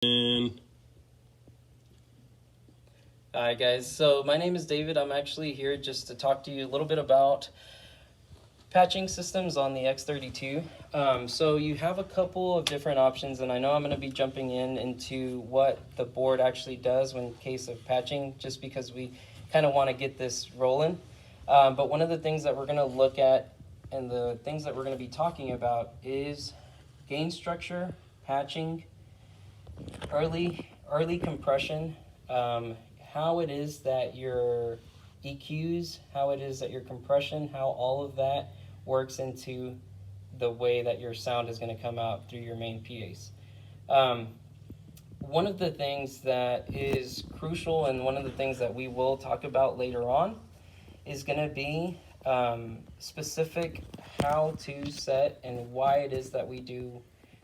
And Hi guys, so my name is David. I'm actually here just to talk to you a little bit about patching systems on the X32. So you have a couple of different options, and I know I'm going to be jumping into what the board actually does in case of patching, just because we kind of want to get this rolling. But one of the things that we're going to look at and the things that we're going to be talking about is gain structure, patching, early compression, how it is that your EQs, how it is that your compression, how all of that works into the way that your sound is going to come out through your main PAs. One of the things that is crucial, and one of the things that we will talk about later on, is going to be specific how to set and why it is that we do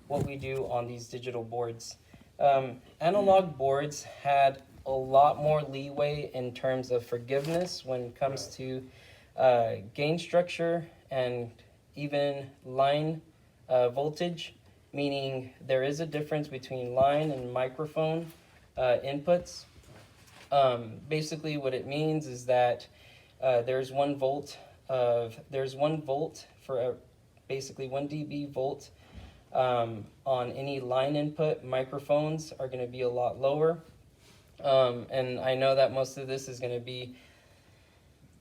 what we do on these digital boards. Analog boards had a lot more leeway in terms of forgiveness when it comes to gain structure and even line voltage, meaning there is a difference between line and microphone inputs. Basically what it means is that there's 1 volt for basically 1 dB volt on any line input. Microphones are going to be a lot lower. And I know that most of this is going to be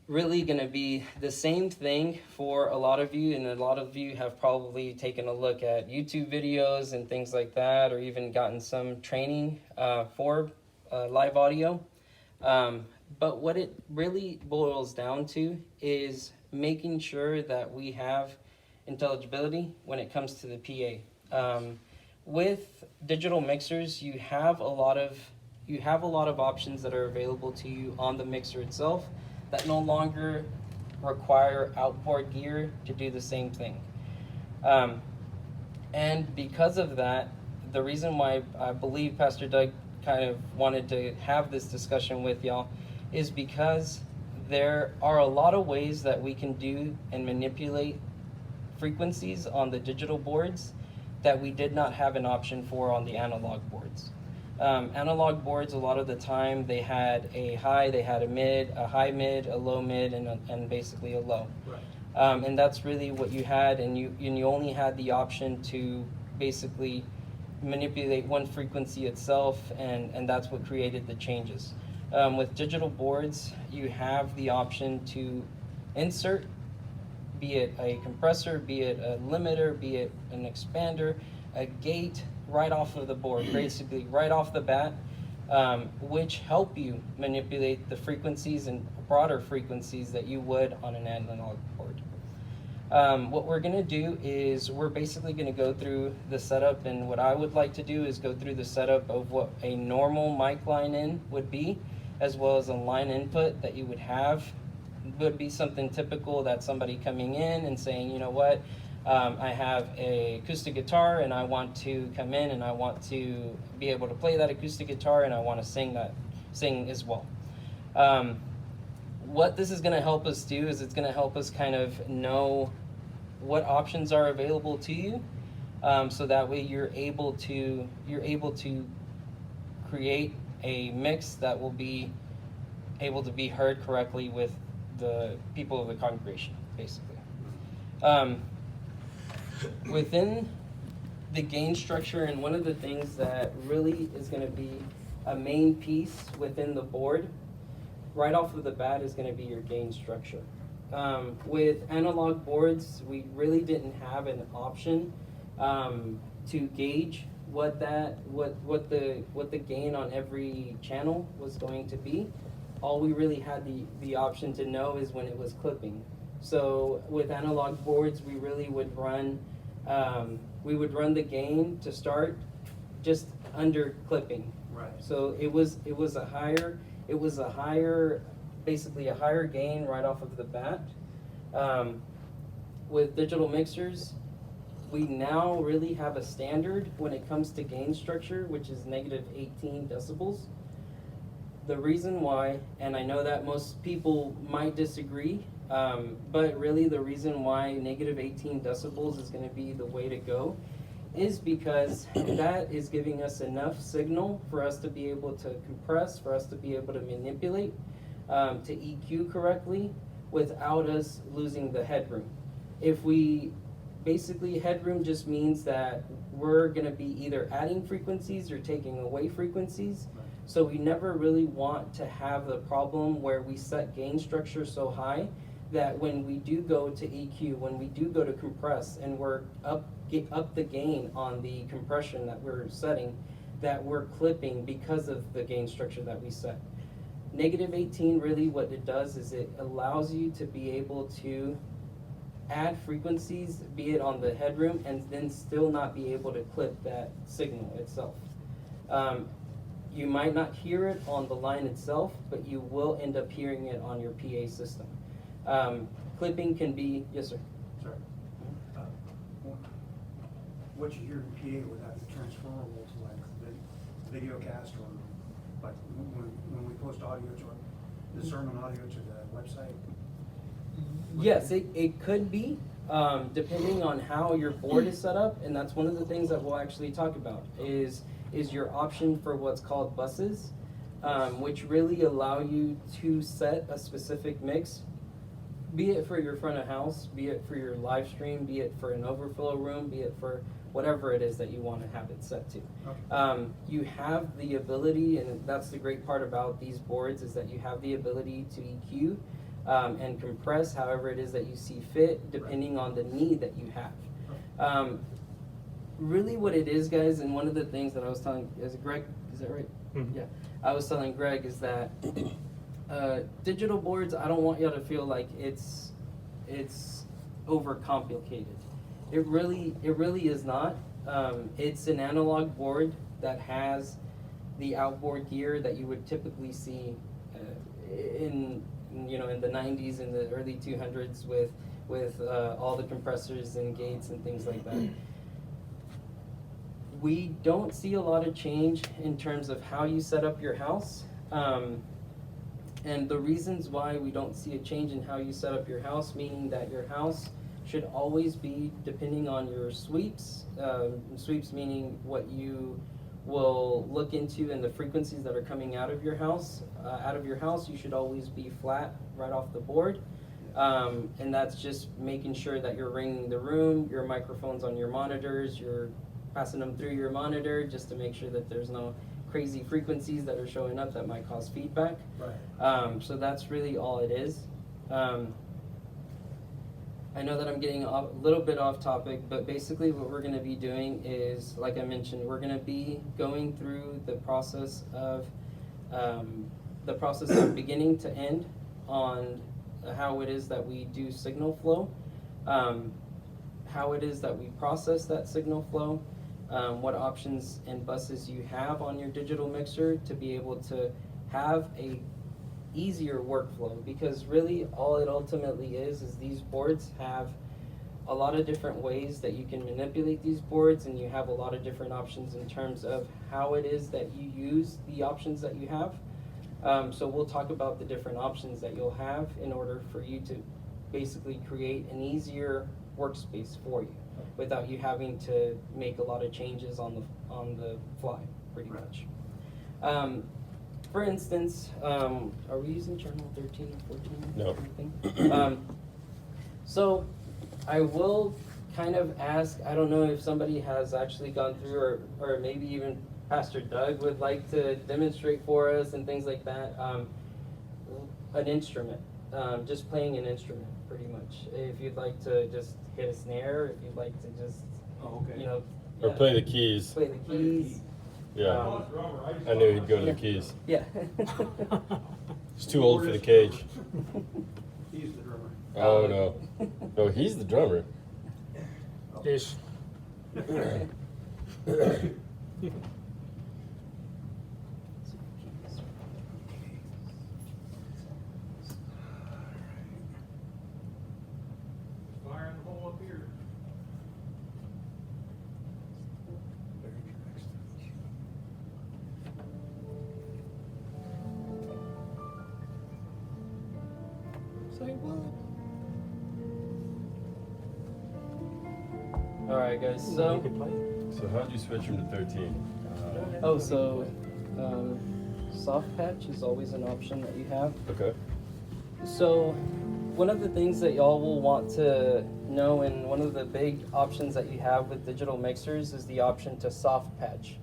really going to be the same thing for a lot of you, and a lot of you have probably taken a look at YouTube videos and things like that, or even gotten some training for live audio. But what it really boils down to is making sure that we have intelligibility when it comes to the PA. With digital mixers, you have a lot of options that are available to you on the mixer itself that no longer require outboard gear to do the same thing. And because of that, the reason why I believe Pastor Doug kind of wanted to have this discussion with y'all is because there are a lot of ways that we can do and manipulate frequencies on the digital boards that we did not have an option for on the analog boards. Analog boards, a lot of the time, they had a high, they had a mid, a high mid, a low mid, and basically a low. Right. And that's really what you had, and you only had the option to basically manipulate one frequency itself, and that's what created the changes. With digital boards, you have the option to insert, be it a compressor, be it a limiter, be it an expander, a gate, right off of the board, basically right off the bat, which help you manipulate the frequencies and broader frequencies that you would on an analog board. What we're going to do is we're basically going to go through the setup, and what I would like to do is go through the setup of what a normal mic line in would be, as well as a line input that you would have. Would be something typical that somebody coming in and saying, you know what, I have an acoustic guitar and I want to come in and I want to be able to play that acoustic guitar and I want to sing as well. What this is going to help us do is it's going to help us kind of know what options are available to you, so that way you're able to create a mix that will be able to be heard correctly with the people of the congregation, basically. Within the gain structure, and one of the things that really is going to be a main piece within the board, right off of the bat, is going to be your gain structure. With analog boards, we really didn't have an option to gauge what the gain on every channel was going to be. All we really had the option to know is when it was clipping. So with analog boards, we really would run the gain to start just under clipping. Right. So it was a higher basically a higher gain right off of the bat. With digital mixers, we now really have a standard when it comes to gain structure, which is negative 18 decibels. The reason why, and I know that most people might disagree, but really the reason why negative 18 decibels is going to be the way to go is because that is giving us enough signal for us to be able to compress, for us to be able to manipulate, to EQ correctly without us losing the headroom. If we, basically headroom just means that we're gonna be either adding frequencies or taking away frequencies. So we never really want to have the problem where we set gain structure so high that when we do go to EQ, when we do go to compress and we're up the gain on the compression that we're setting, that we're clipping because of the gain structure that we set. Negative 18, really what it does is it allows you to be able to add frequencies, be it on the headroom, and then still not be able to clip that signal itself. You might not hear it on the line itself, but you will end up hearing it on your PA system. Clipping can be, yes sir? Sorry. What you hear in PA would that be transferable to like the video cast or like when we post audio to the sermon audio to the website? Yes, it could be, depending on how your board is set up, and that's one of the things that we'll actually talk about, is your option for what's called buses, which really allow you to set a specific mix, be it for your front of house, be it for your live stream, be it for an overflow room, be it for whatever it is that you want to have it set to. Okay. You have the ability, and that's the great part about these boards, is that you have the ability to EQ and compress however it is that you see fit, depending on the need that you have. Really what it is, guys, and one of the things that I was telling, is it Greg, is that right? Mm-hmm. Yeah, I was telling Greg is that digital boards, I don't want y'all to feel like it's overcomplicated. It really is not. It's an analog board that has the outboard gear that you would typically see in the 90s and the early 200s with all the compressors and gates and things like that. We don't see a lot of change in terms of how you set up your house. And the reasons why we don't see a change in how you set up your house, meaning that your house should always be depending on your sweeps. Sweeps meaning what you will look into and the frequencies that are coming out of your house. You should always be flat right off the board. And that's just making sure that you're ringing the room, your microphones on your monitors, you're passing them through your monitor just to make sure that there's no crazy frequencies that are showing up that might cause feedback. Right. So that's really all it is. I know that I'm getting a little bit off topic, but basically what we're going to be doing is, like I mentioned, we're going to be going through the process of beginning to end on how it is that we do signal flow, how it is that we process that signal flow, what options and buses you have on your digital mixer to be able to have a easier workflow, because really all it ultimately is these boards have a lot of different ways that you can manipulate these boards, and you have a lot of different options in terms of how it is that you use the options that you have. So we'll talk about the different options that you'll have in order for you to basically create an easier workspace for you without you having to make a lot of changes on the fly, pretty much. For instance, are we using channel 13 or 14? No. Anything? So I will kind of ask, I don't know if somebody has actually gone through, or maybe even Pastor Doug would like to demonstrate for us and things like that, an instrument, just playing an instrument pretty much. If you'd like to just hit a snare, if you'd like to just, Or play the keys. play the keys. Yeah. I knew he'd go to the keys. Yeah. He's too old for the cage. He's the drummer. Oh no. No, he's the drummer. Yes. Fire in the hole up here. Say what? All right, guys. You So could play. So how'd you switch him to 13? Oh, so soft patch is always an option that you have. Okay. So one of the things that y'all will want to know, and one of the big options that you have with digital mixers, is the option to soft patch.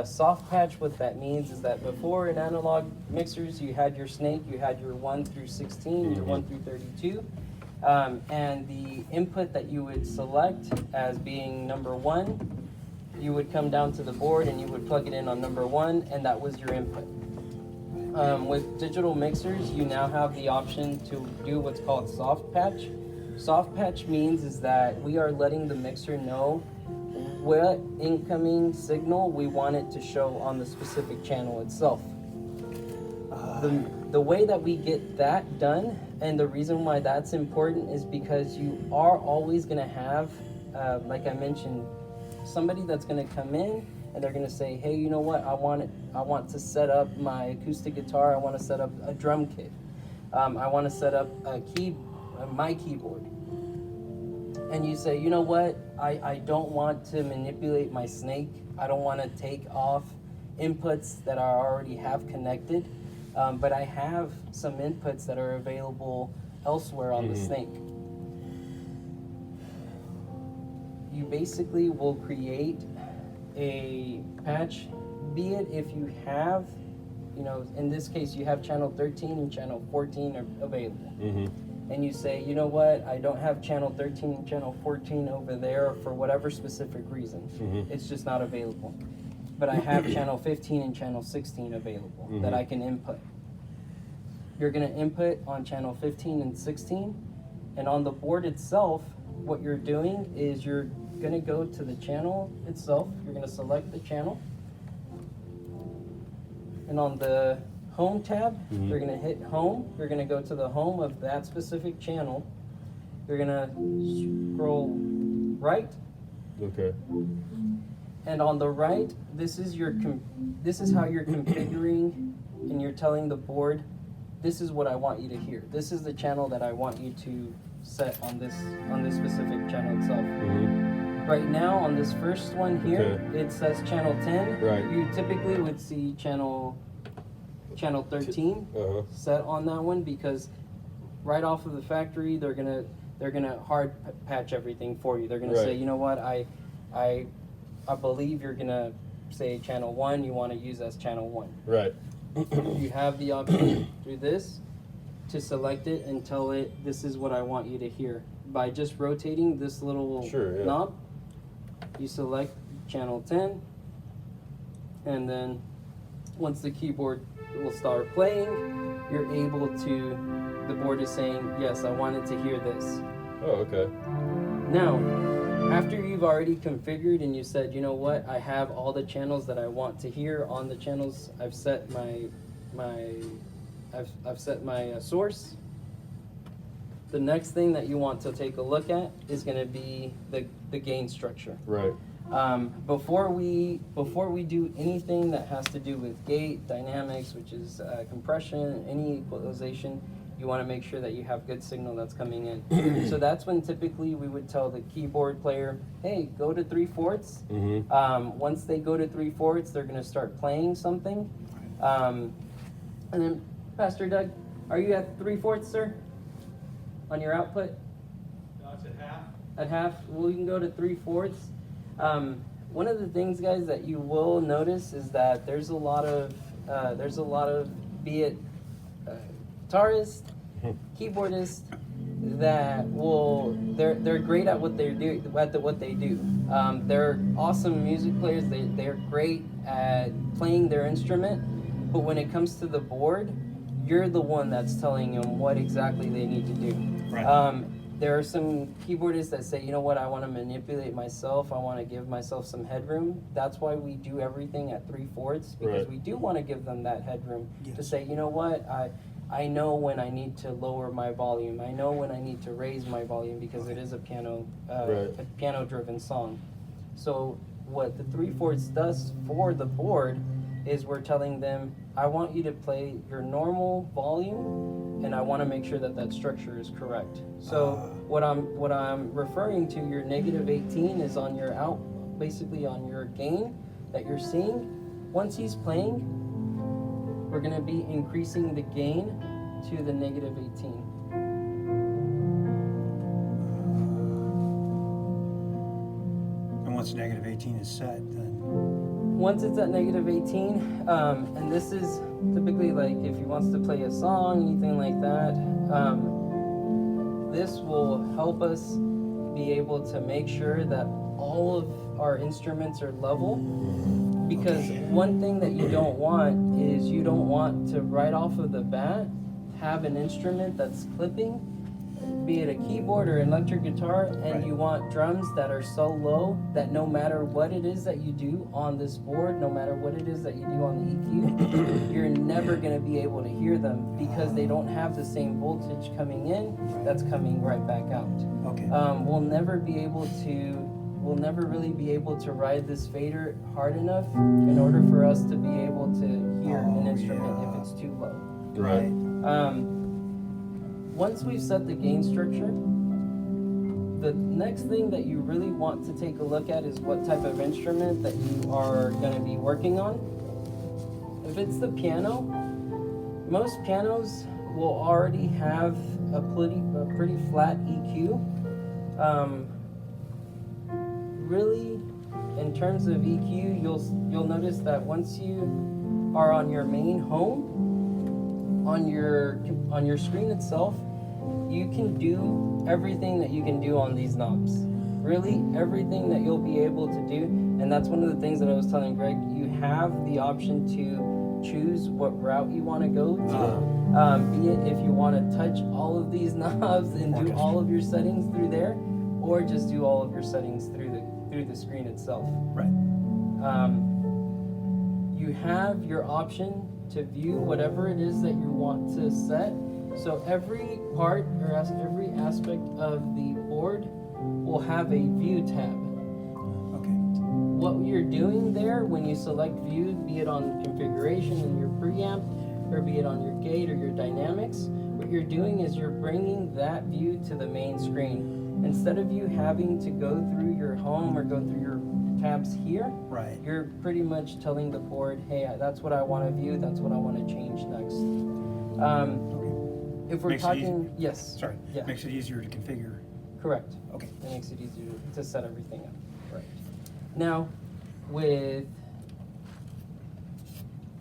Soft patch, what that means is that before in analog mixers, you had your snake, you had your 1 through 16, your 1 through 32, and the input that you would select as being number 1, you would come down to the board and you would plug it in on number 1, and that was your input. With digital mixers, you now have the option to do what's called soft patch. Soft patch means is that we are letting the mixer know what incoming signal we want it to show on the specific channel itself. The way that we get that done, and the reason why that's important, is because you are always going to have, like I mentioned, somebody that's going to come in and they're going to say, hey, you know what, I want to set up my acoustic guitar, I want to set up a drum kit, I want to set up my keyboard. And you say, you know what, I don't want to manipulate my snake. I don't want to take off inputs that I already have connected, but I have some inputs that are available elsewhere on the snake. You basically will create a patch, be it if you have, you know, in this case you have channel 13 and channel 14 are available. And you say, you know what, I don't have channel 13 and channel 14 over there for whatever specific reason. It's just not available. But I have channel 15 and channel 16 available that I can input. You're going to input on channel 15 and 16, and on the board itself, what you're doing is you're going to go to the channel itself. You're going to select the channel, and on the home tab, you're going to hit home. You're going to go to the home of that specific channel. You're going to scroll right. Okay. And on the right, this is how you're configuring, and you're telling the board, this is what I want you to hear. This is the channel that I want you to set on this specific channel itself. Right now, on this first one here, it says channel 10. Right. You typically would see channel 13 set on that one, because right off of the factory, they're gonna hard patch everything for you. They're gonna say, you know what, I believe you're gonna say channel 1, you want to use as channel 1. Right. You have the option through this to select it and tell it, this is what I want you to hear. By just rotating this little knob, you select channel 10, and then once the keyboard will start playing, you're able to, the board is saying, yes, I wanted to hear this. Oh, okay. Now, after you've already configured and you said, you know what, I have all the channels that I want to hear on the channels, I've set I've set my source. The next thing that you want to take a look at is going to be the gain structure. Right. Before we do anything that has to do with gate dynamics, which is compression, any equalization, you want to make sure that you have good signal that's coming in. So that's when typically we would tell the keyboard player, hey, go to 3/4. Once they go to 3/4, they're going to start playing something. And then, Pastor Doug, are you at 3/4, sir? On your output? No, it's at half. At half? Well, you can go to 3/4. One of the things, guys, that you will notice is that there's a lot of be it guitarists, keyboardists that they're great at what they do. They're awesome music players. They're great at playing their instrument, but when it comes to the board, you're the one that's telling them what exactly they need to do. Right. There are some keyboardists that say, you know what, I want to manipulate myself. I want to give myself some headroom. That's why we do everything at 3/4, because we do want to give them that headroom to say, you know what, I know when I need to lower my volume. I know when I need to raise my volume, because it is a piano-driven song. So what the 3/4 does for the board is we're telling them, I want you to play your normal volume, and I want to make sure that that structure is correct. So what I'm referring to, your -18 is on your basically on your gain that you're seeing. Once he's playing, we're going to be increasing the gain to the negative 18. And once negative 18 is set, then Once it's at negative 18, and this is typically like if he wants to play a song, anything like that, this will help us be able to make sure that all of our instruments are level. Because one thing that you don't want is you don't want to right off of the bat have an instrument that's clipping, be it a keyboard or electric guitar, and Right. you want drums that are so low that no matter what it is that you do on this board, no matter what it is that you do on the EQ, you're never going to be able to hear them because they don't have the same voltage coming in that's coming right back out. okay. We'll never really be able to ride this fader hard enough in order for us to be able to hear an instrument if it's too low. Right. Once we've set the gain structure, the next thing that you really want to take a look at is what type of instrument that you are going to be working on. If it's the piano, most pianos will already have a pretty flat EQ. Really, in terms of EQ, you'll notice that once you are on your main home, on your screen itself, you can do everything that you can do on these knobs. Really, everything that you'll be able to do, and that's one of the things that I was telling Greg. You have the option to choose what route you want to go to. Be it if you want to touch all of these knobs and do all of your settings through there, or just do all of your settings through the screen itself. Right. You have your option to view whatever it is that you want to set. So every part or every aspect of the board will have a view tab. Okay. What you're doing there when you select view, be it on configuration in your preamp, or be it on your gate or your dynamics, what you're doing is you're bringing that view to the main screen. Instead of you having to go through your home or go through your tabs here, Right. you're pretty much telling the board, hey, that's what I want to view, that's what I want to change next. If we're Makes it talking, easy. yes. Sorry. Yeah. Makes it easier to configure. Correct. Okay. It makes it easier to set everything up. Right. Now, with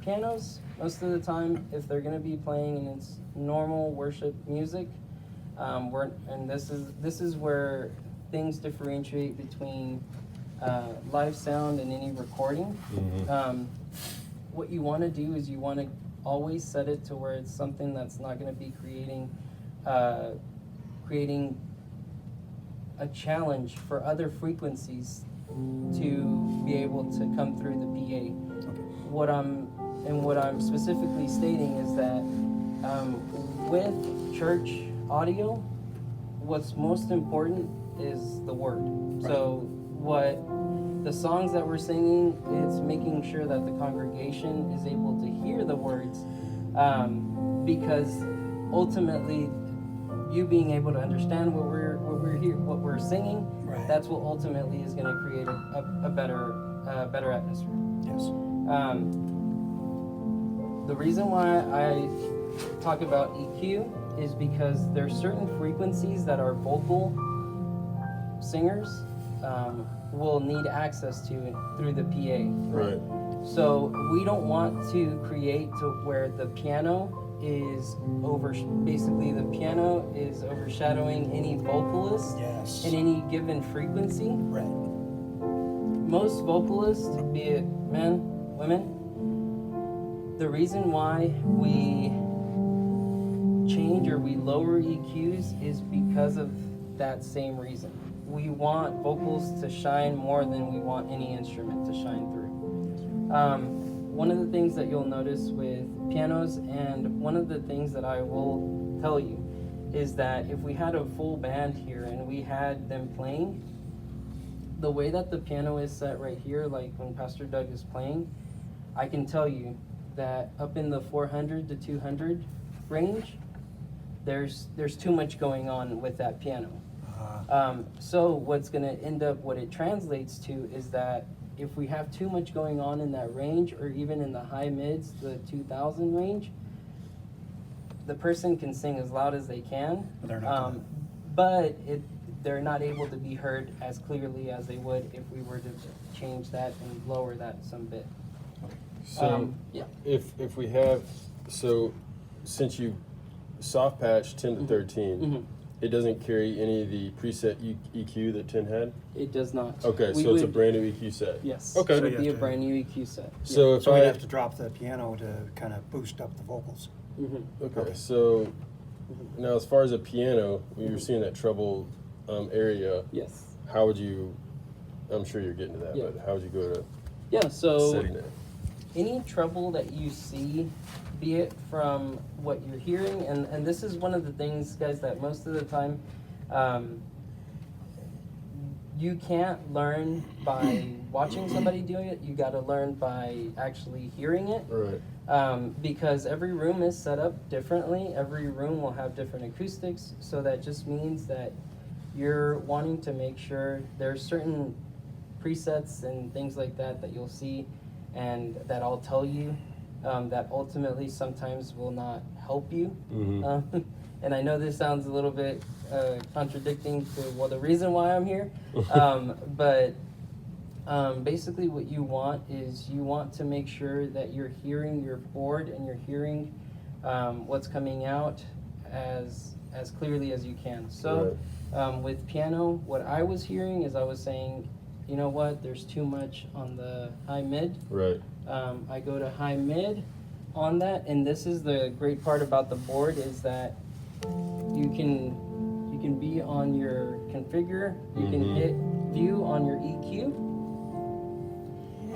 pianos, most of the time, if they're going to be playing and it's normal worship music, this is where things differentiate between live sound and any recording. What you want to do is you want to always set it to where it's something that's not going to be creating a challenge for other frequencies to be able to come through the PA. What I'm specifically stating is that with church audio, what's most important is the word. So what the songs that we're singing, it's making sure that the congregation is able to hear the words, because ultimately, you being able to understand what we're singing, Right. that's what ultimately is going to create a better atmosphere. Yes. The reason why I talk about EQ is because there's certain frequencies that our vocal singers will need access to through the PA. Right. So we don't want to create to where the piano is basically the piano is overshadowing any vocalist Yes. in any given frequency. Right. Most vocalists, be it men, women, the reason why we change or we lower EQs is because of that same reason. We want vocals to shine more than we want any instrument to shine through. One of the things that you'll notice with pianos, and one of the things that I will tell you, is that if we had a full band here and we had them playing, the way that the piano is set right here, like when Pastor Doug is playing, I can tell you that up in the 400 to 200 range, there's too much going on with that piano. So what's going to end up, what it translates to is that if we have too much going on in that range, or even in the high mids, the 2000 range, the person can sing as loud as they can, They're not gonna. but they're not able to be heard as clearly as they would if we were to change that and lower that some bit. So Yeah. if we have, so since you soft patched 10 to 13, Mhm. it doesn't carry any of the preset EQ that 10 had? It does not. Okay, We so it's a would- brand new EQ set? Yes. Okay. It So would you be a have to- brand new EQ set. So if So we'd I, have to drop the piano to kind of boost up the vocals. Mhm. okay, so now as far as a piano, when you're seeing that treble area, Yes. how would you, I'm sure you're getting to that, Yeah. but how would you go to Yeah, so setting that? any trouble that you see, be it from what you're hearing, and this is one of the things, guys, that most of the time, you can't learn by watching somebody do it. You got to learn by actually hearing it. Right. Because every room is set up differently. Every room will have different acoustics. So that just means that you're wanting to make sure there's certain presets and things like that that you'll see and that I'll tell you that ultimately sometimes will not help you. Mhm. And I know this sounds a little bit contradicting to, well, the reason why I'm here. But basically what you want is you want to make sure that you're hearing your board and you're hearing what's coming out as clearly as you can. So with piano, what I was hearing is I was saying, you know what, there's too much on the high mid. Right. I go to high mid on that, and this is the great part about the board is that you can be on your configure, you can hit view on your EQ,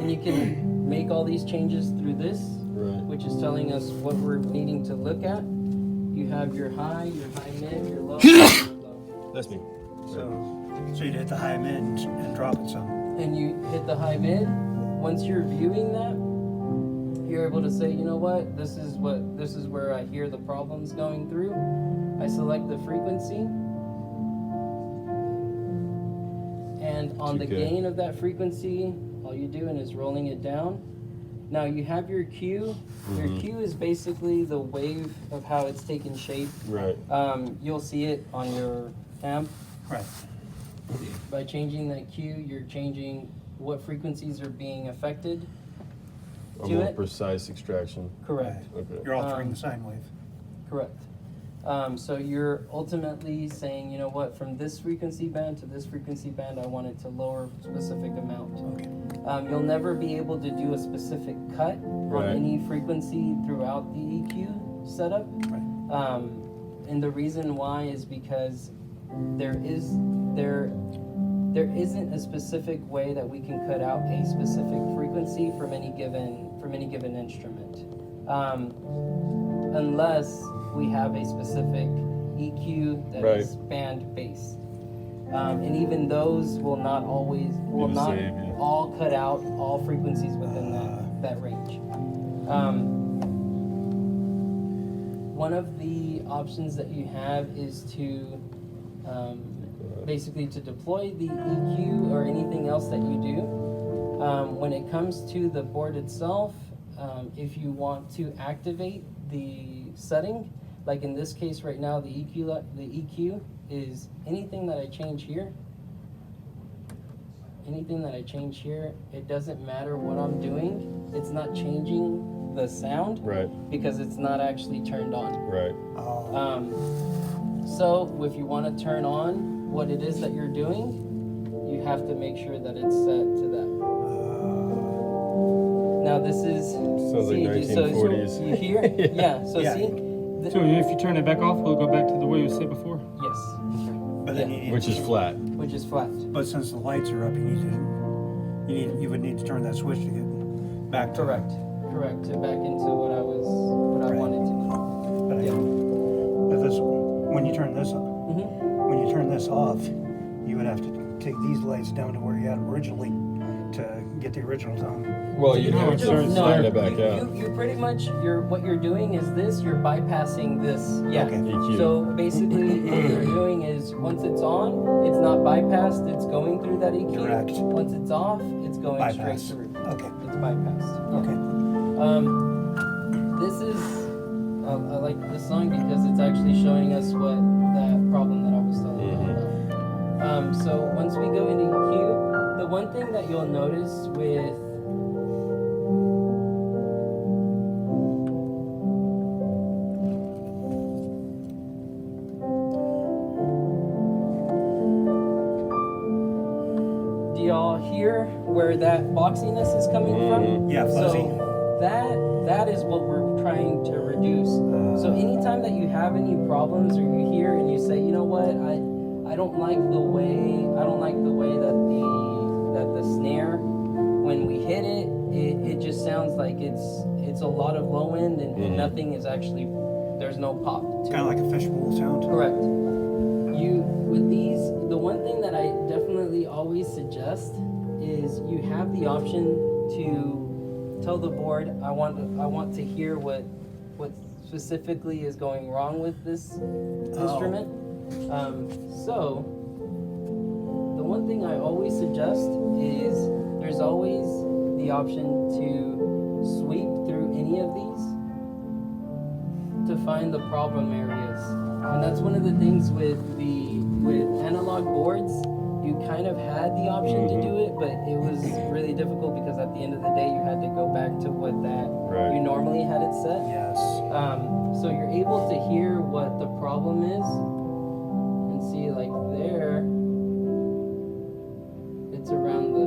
and you can make all these changes through this, Right. which is telling us what we're needing to look at. You have your high mid, your low, and your low. That's me. So you'd hit the high mid and drop it some. And you hit the high mid. Once you're viewing that, you're able to say, you know what, this is where I hear the problems going through. I select the frequency, and on the 2K. gain of that frequency, all you're doing is rolling it down. Now you have your cue. Your cue is basically the wave of how it's taking shape. Right. You'll see it on your amp. Right. By changing that cue, you're changing what frequencies are being affected. A Do more it. precise extraction. Correct. Okay. You're altering the sine wave. Correct. So you're ultimately saying, you know what, from this frequency band to this frequency band, I want it to lower a specific amount. Okay. You'll never be able to do a specific cut Right. on any frequency throughout the EQ setup. Right. And the reason why is because there isn't a specific way that we can cut out a specific frequency from any given instrument, unless we have a specific EQ that Right. is band based, and even those will not same, yeah. all cut out all frequencies within that range. One of the options that you have is to basically to deploy the EQ or anything else that you do. When it comes to the board itself, if you want to activate the setting, like in this case right now, the EQ is anything that I change here. Anything that I change here, it doesn't matter what I'm doing. It's not changing the sound Right. because it's not actually turned on. Right. So if you want to turn on what it is that you're doing, you have to make sure that it's set to that. Now this is Sounds like 1940s. you hear? Yeah. So Yeah. see. So if you turn it back off, we'll go back to the way it was set before. Yes. But then Yeah. you need Which is flat. Which is flat. But since the lights are up, you would need to turn that switch to get back to. Correct. To back into what I Right. wanted to. But Yeah. if this, when you turn this on, Mm-hmm. when you turn this off, you would have to take these lights down to where you had them originally to get the original tone. Well, you'd have to No, flatten it back out. You pretty much what you're doing is this. You're bypassing this. Yeah. Okay. EQ. So basically, what you're doing is once it's on, it's not bypassed. It's going through that EQ. Correct. Once it's off, it's going Bypass. straight through. Okay. It's bypassed. Okay. This is I like this song because it's actually showing us what that problem that I was telling you about. So once we go into EQ, the one thing that you'll notice with do y'all hear where that boxiness is coming from? Yeah, fuzzy. So that is what we're trying to reduce. So anytime that you have any problems or you hear and you say, you know what, I don't like the way that the snare, when we hit it, it just sounds like it's a lot of low end and nothing is actually, there's no pop to Kind of like a fishbowl sound. Correct. With these, the one thing that I definitely always suggest is you have the option to tell the board, I want to hear what specifically is going wrong with this instrument. So the one thing I always suggest is there's always the option to sweep through any of these to find the problem areas. And that's one of the things with analog boards, you kind of had the option to do it, but it was really difficult because at the end of the day you had to go back to what that you normally had it set. Yes. So you're able to hear what the problem is and see like there, it's around the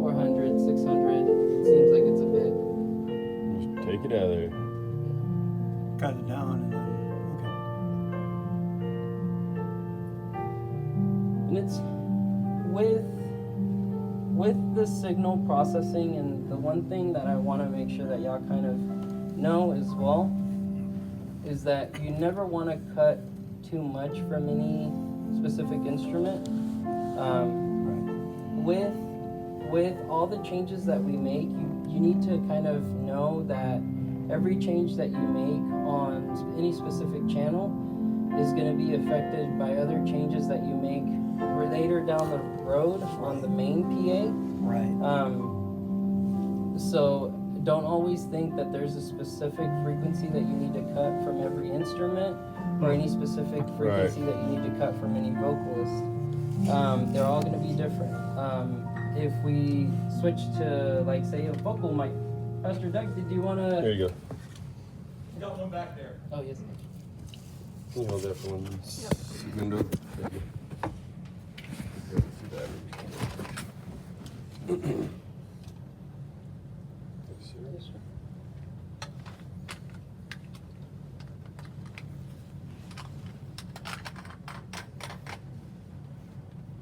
400, 600. It seems like it's a bit. Just take it out of there. Cut it down and then, And it's with the signal processing, and the one thing that I want to make sure that y'all kind of know as well is that you never want to cut too much from any specific instrument. With all the changes that we make, you need to kind of know that every change that you make on any specific channel is going to be affected by other changes that you make later down the road on the main PA. right. So don't always think that there's a specific frequency that you need to cut from every instrument or any specific frequency that you need to cut from any vocalist. They're all going to be different. If we switch to, like, say, a vocal mic, Pastor Doug, did you want There to? you go. Got one back there. Oh, yes. Can you hold that for 1 segundo? Thank you.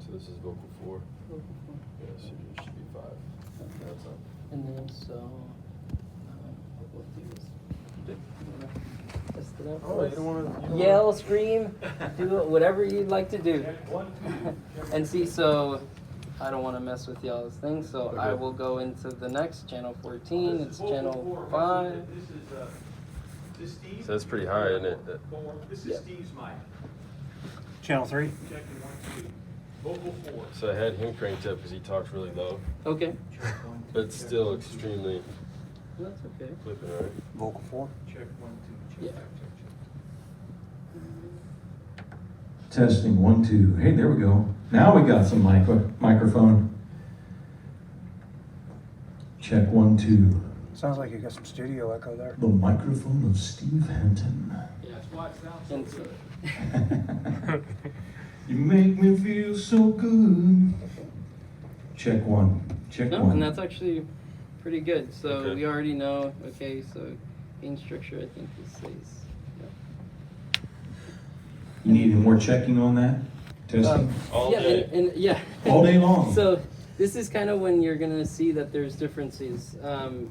So this is vocal 4. Yeah, so it should be 5. That's up. And then what we'll do is, you wanna test it out? Oh, you don't want to Yell, scream, do it, whatever you'd like to do. Check 1, 2. And see, so I don't want to mess with y'all's thing, so I Okay. will go into the next channel 14. This It's is vocal channel 4. 5. This is Steve. So that's pretty high, isn't it? 4. This is Yep. Steve's mic. Channel 3. Checking 1, 2. Vocal 4. So I had him cranked up because he talks really low, Okay, Check 1, 2. but it's still extremely that's okay. flipping, right? Vocal 4. Check 1, 2. Check, Yeah. check, check, check. Testing 1, 2. Hey, there we go. Now we got some microphone. Check 1, 2. Sounds like you got some studio echo there. The microphone of Steve Hinton. Yeah, that's why it sounds so And so, good. You make me feel so good. Check 1. Check no, 1. and that's actually pretty good. So Okay. we already know, okay, so gain structure, I think this stays. You need any more checking on that? Testing? All yeah, day. and yeah. All day long. So this is kind of when you're gonna see that there's differences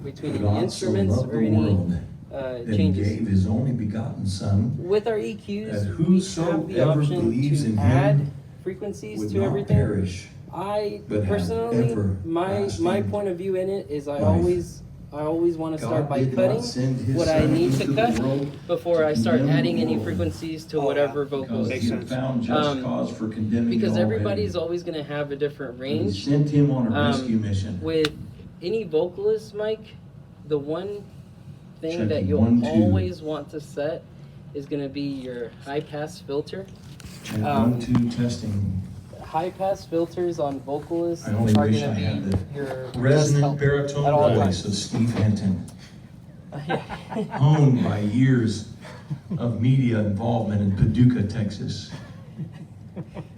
between any God so instruments loved or the any world that changes. He gave his only begotten Son, With our that EQs, we have the whosoever option believes to in add him frequencies would to not everything. perish, I but have personally, my everlasting point of view in it is I life. always want to start God by did not cutting send his what I Son need to into the cut world before to I start condemn the adding any world, frequencies to Oh, yeah. whatever because vocals. Makes he had sense. found just Um, cause for condemning Because already. everybody's always going to have a different And he range. sent him on a rescue mission. With any vocalist, Mike, the one thing that Checking you'll 1, 2. always want to set is going to be your high pass filter. Check um, 1, 2, testing. High pass filters on vocalists I only are wish going I to had be the your best resonant help baritone at all voice times. of Steve Hinton, Yeah. honed by years of media involvement in Paducah, Texas.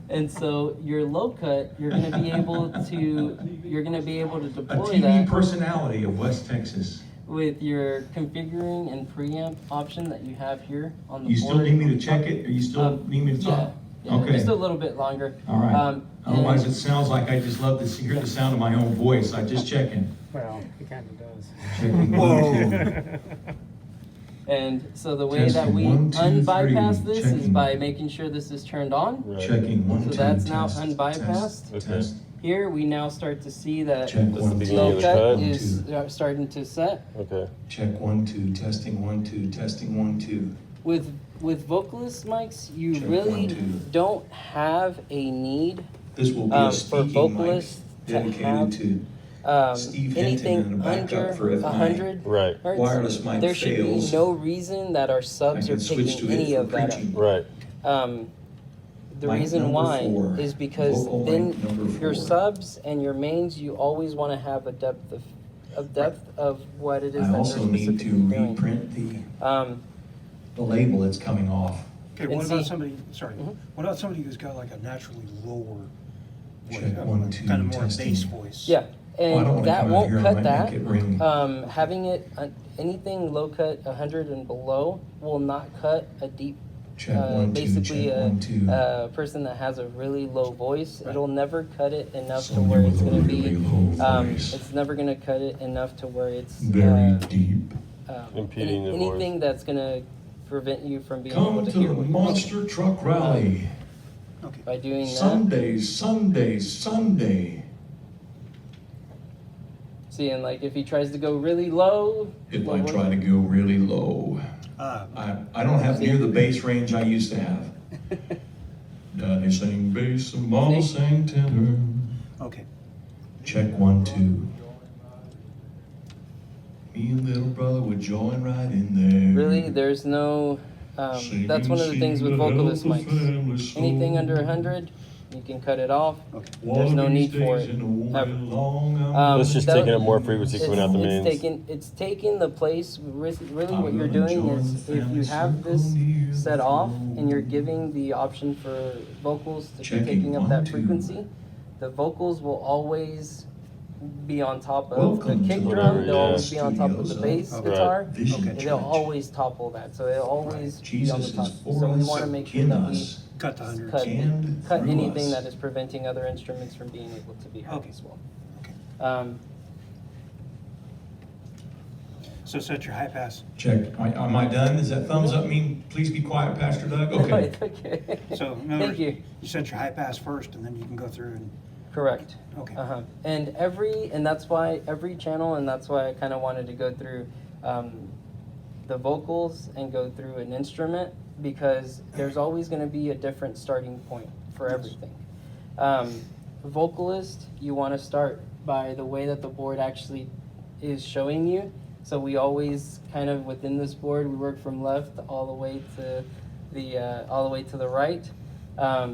And so your low cut, you're going to be able to A deploy TV that personality of West Texas. with your configuring and preamp option that you have here on the You board. still need me to check it, or you still need me to talk? Yeah, Okay. just a little bit longer. All right. Otherwise, and- it sounds like I just love to hear the sound of my own voice. I'm just checking. Well, it kind of does. Checking. Whoa. And so the way that Testing, we 1, 2, unbypass 3, this is checking. by making sure this is turned on. Right. Checking 1, So 2, that's now test, unbypassed. Test, Okay. test. Here we now start to see that Check the 1, 2, beginning of low the cut cut. is starting to set. Okay. Check 1, 2, testing 1, 2, testing 1, 2. With vocalist mics, you Check really 1, 2. don't have a need This will be for a speaking mic vocalists to dedicated have to Steve Hinton anything and a backup under for if my 100 Right. hertz. wireless mic There should fails. be no reason that our I subs are can switch picking to any it of for that preaching. Right. up. The Mic reason number why 4, is because vocal then mic number your 4. subs and your mains, you always want to have a depth of what it is I that also they're need to specifically doing. reprint Um, the label that's coming off. Okay, And what about see- somebody, sorry, Mhm. what about somebody who's got like a naturally lower voice, Check 1, 2, kind of more testing. bass voice? yeah, Oh, I don't and wanna that come out won't here, I cut might that. make it ring. Having it anything low cut 100 and below will not cut a deep. Check 1, 2, Basically, check 1, 2. a person that has a really low voice, Right. it'll never cut it enough to Somebody where it's with a going to be. really low voice. It's never going to cut it enough to where it's Very deep. Impeding the anything that's going to prevent you from being Come able to to hear the what you're making. Monster Truck Rally. Okay, By doing that, Sunday, Sunday, Sunday. see, and like if he tries to go really low, If I try to go really low, I don't have near the bass range I used to have. Daddy sang bass and Mama See? sang tenor. okay. Check 1, 2. Me and little brother would join right in there. really, there's no. That's one of the things with vocalist mics. Anything under 100, you can cut it off. Okay. There's no need for it. ever. It's just that- taking up more frequency coming out the mains. It's taking the place. Really, what you're doing is if you have this set off and you're giving the option for vocals to be Checking taking up 1, that 2. frequency, the vocals will always be on top of Welcome the kick to drum. whatever, They'll yeah. always be on top of the bass Right. guitar. Vision And they'll Church. always topple that. So it'll always be on the Jesus top. is for So we us, want to make sure in that we us. Cut the 100. And cut through anything us. that is preventing other instruments from being able to be heard Okay. as well. Okay. So set your high pass. Check. Am I done? Does that thumbs up mean please be quiet, Pastor Doug? Okay. Okay. So in other Thank words, you. you set your high pass first and then you can go through and, Correct. okay. And that's why every channel, and that's why I kind of wanted to go through the vocals and go through an instrument, because there's always going to be a different starting point for everything. Vocalist, you want to start by the way that the board actually is showing you. So we always kind of within this board, we work from left all the way to the right,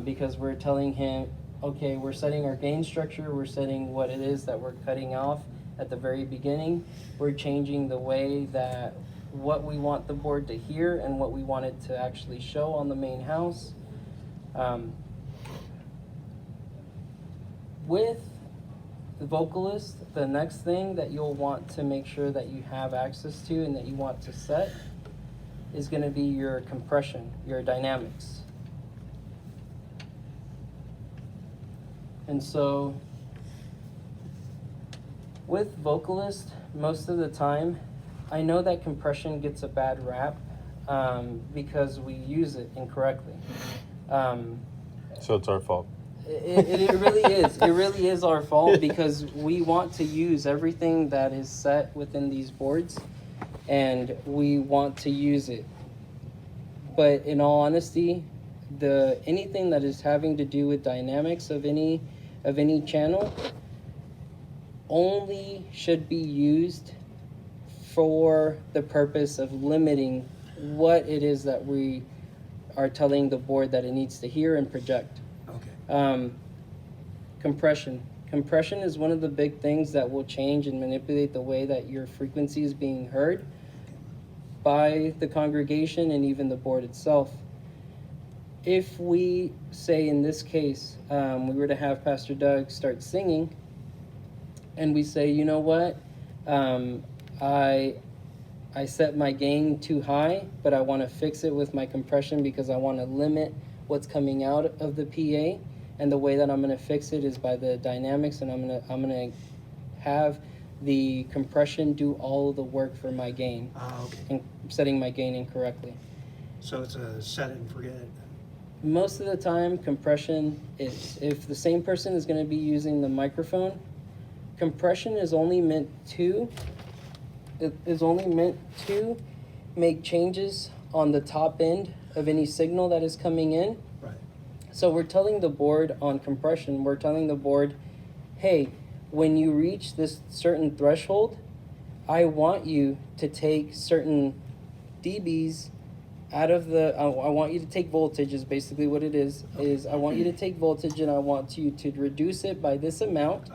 because we're telling him, okay, we're setting our gain structure, we're setting what it is that we're cutting off at the very beginning. We're changing the way that what we want the board to hear and what we want it to actually show on the main house. With the vocalist, the next thing that you'll want to make sure that you have access to and that you want to set is going to be your compression, your dynamics. And so with vocalist, most of the time, I know that compression gets a bad rap because we use it incorrectly. So it's our fault. It really is. It really is our fault because we want to use everything that is set within these boards, and we want to use it. But in all honesty, anything that is having to do with dynamics of any channel only should be used for the purpose of limiting what it is that we are telling the board that it needs to hear and project. Okay. Compression. Compression is one of the big things that will change and manipulate the way that your frequency is being heard by the congregation and even the board itself. If we say in this case, we were to have Pastor Doug start singing, and we say, you know what, I set my gain too high, but I want to fix it with my compression because I want to limit what's coming out of the PA, and the way that I'm going to fix it is by the dynamics, and I'm going to have the compression do all of the work for my gain, Okay. and setting my gain incorrectly. So it's a set it and forget it. Most of the time, compression is, if the same person is going to be using the microphone, compression is only meant to make changes on the top end of any signal that is coming in. Right. So we're telling the board on compression, we're telling the board, hey, when you reach this certain threshold, I want you to take certain dBs out of the, I want you to take voltage is basically what it is I want you to take voltage and I want you to reduce it by this amount.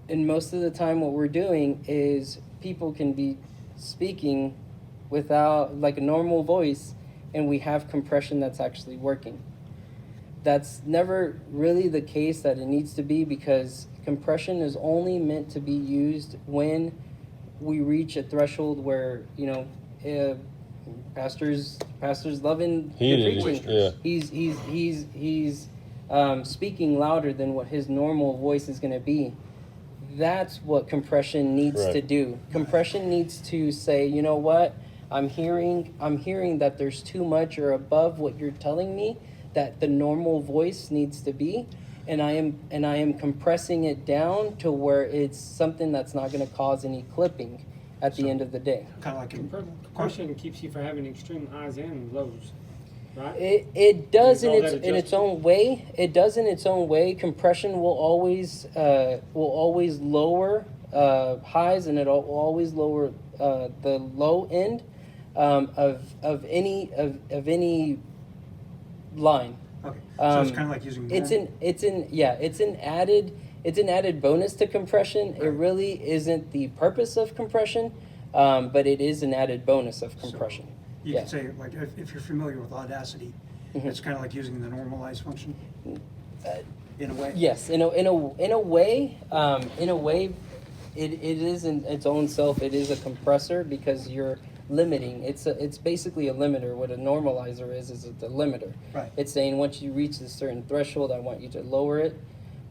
And most of the time what we're doing is people can be speaking without, like, a normal voice, and we have compression that's actually working. That's never really the case that it needs to be, because compression is only meant to be used when we reach a threshold where, you know, pastor's loving the preaching. Yeah. He's speaking louder than what his normal voice is going to be. That's what compression needs to do. Compression needs to say, you know what, I'm hearing that there's too much or above what you're telling me that the normal voice needs to be, and I am compressing it down to where it's something that's not going to cause any clipping at the end of the day. Kind of like Compression keeps you from having extreme highs and lows, right? It does Is all that in its adjustable? own way. It does in its own way. Compression will always lower highs, and it'll always lower the low end of any line. Okay. So it's kind of like using. It's an added bonus to compression. It really isn't the purpose of compression, but it is an added bonus of compression. You could say, like, if you're familiar with Audacity, it's kind of like using the normalize function. In a way. Yes, in a way, it is in its own self. It is a compressor because you're limiting. It's basically a limiter. What a normalizer is a limiter. Right. It's saying once you reach a certain threshold, I want you to lower it,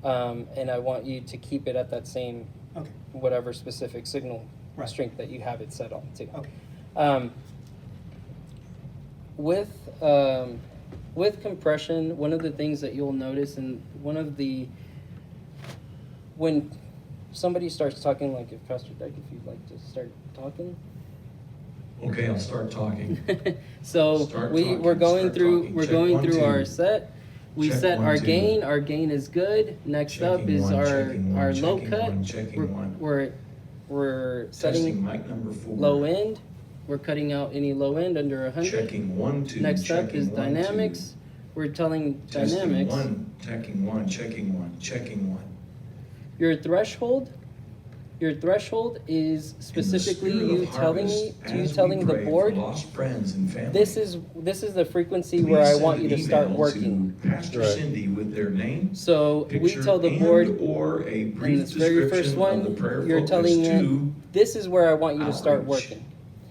and I want you to keep it at that same whatever specific signal strength that you have it set on to. Okay. With compression, one of the things that you'll notice, and when somebody starts talking, like if Pastor Doug, if you'd like to start talking. Okay, I'll start talking. So we're going through Check, 1, 2. our set. We Check, set 1, our 2. gain. Our gain is good. Next up Checking is one, our checking one, low checking cut. one, checking one. We're Testing setting mic number 4. low end. We're cutting out any low end under 100. Checking 1, 2. Next up checking is 1, 2. dynamics. We're telling Testing dynamics. 1, checking 1, checking 1, checking 1. Your threshold is specifically you telling the board, this is the frequency where I want you to start working. Pastor Cindy with their name, So we picture, tell the board or a in brief this very first description of the one, prayer you're focus telling it, to this is where I want you to start outreach working.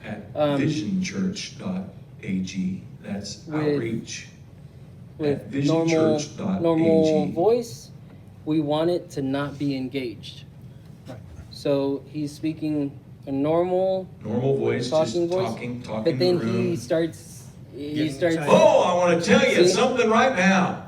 at visionchurch.ag. That's With- outreach With at normal visionchurch.ag. voice, we want it to not be engaged. Right. So he's speaking a normal Normal voice, talking just voice, talking but in then the room. he starts he Getting starts. excited. Oh, I want to tell you See? something right now.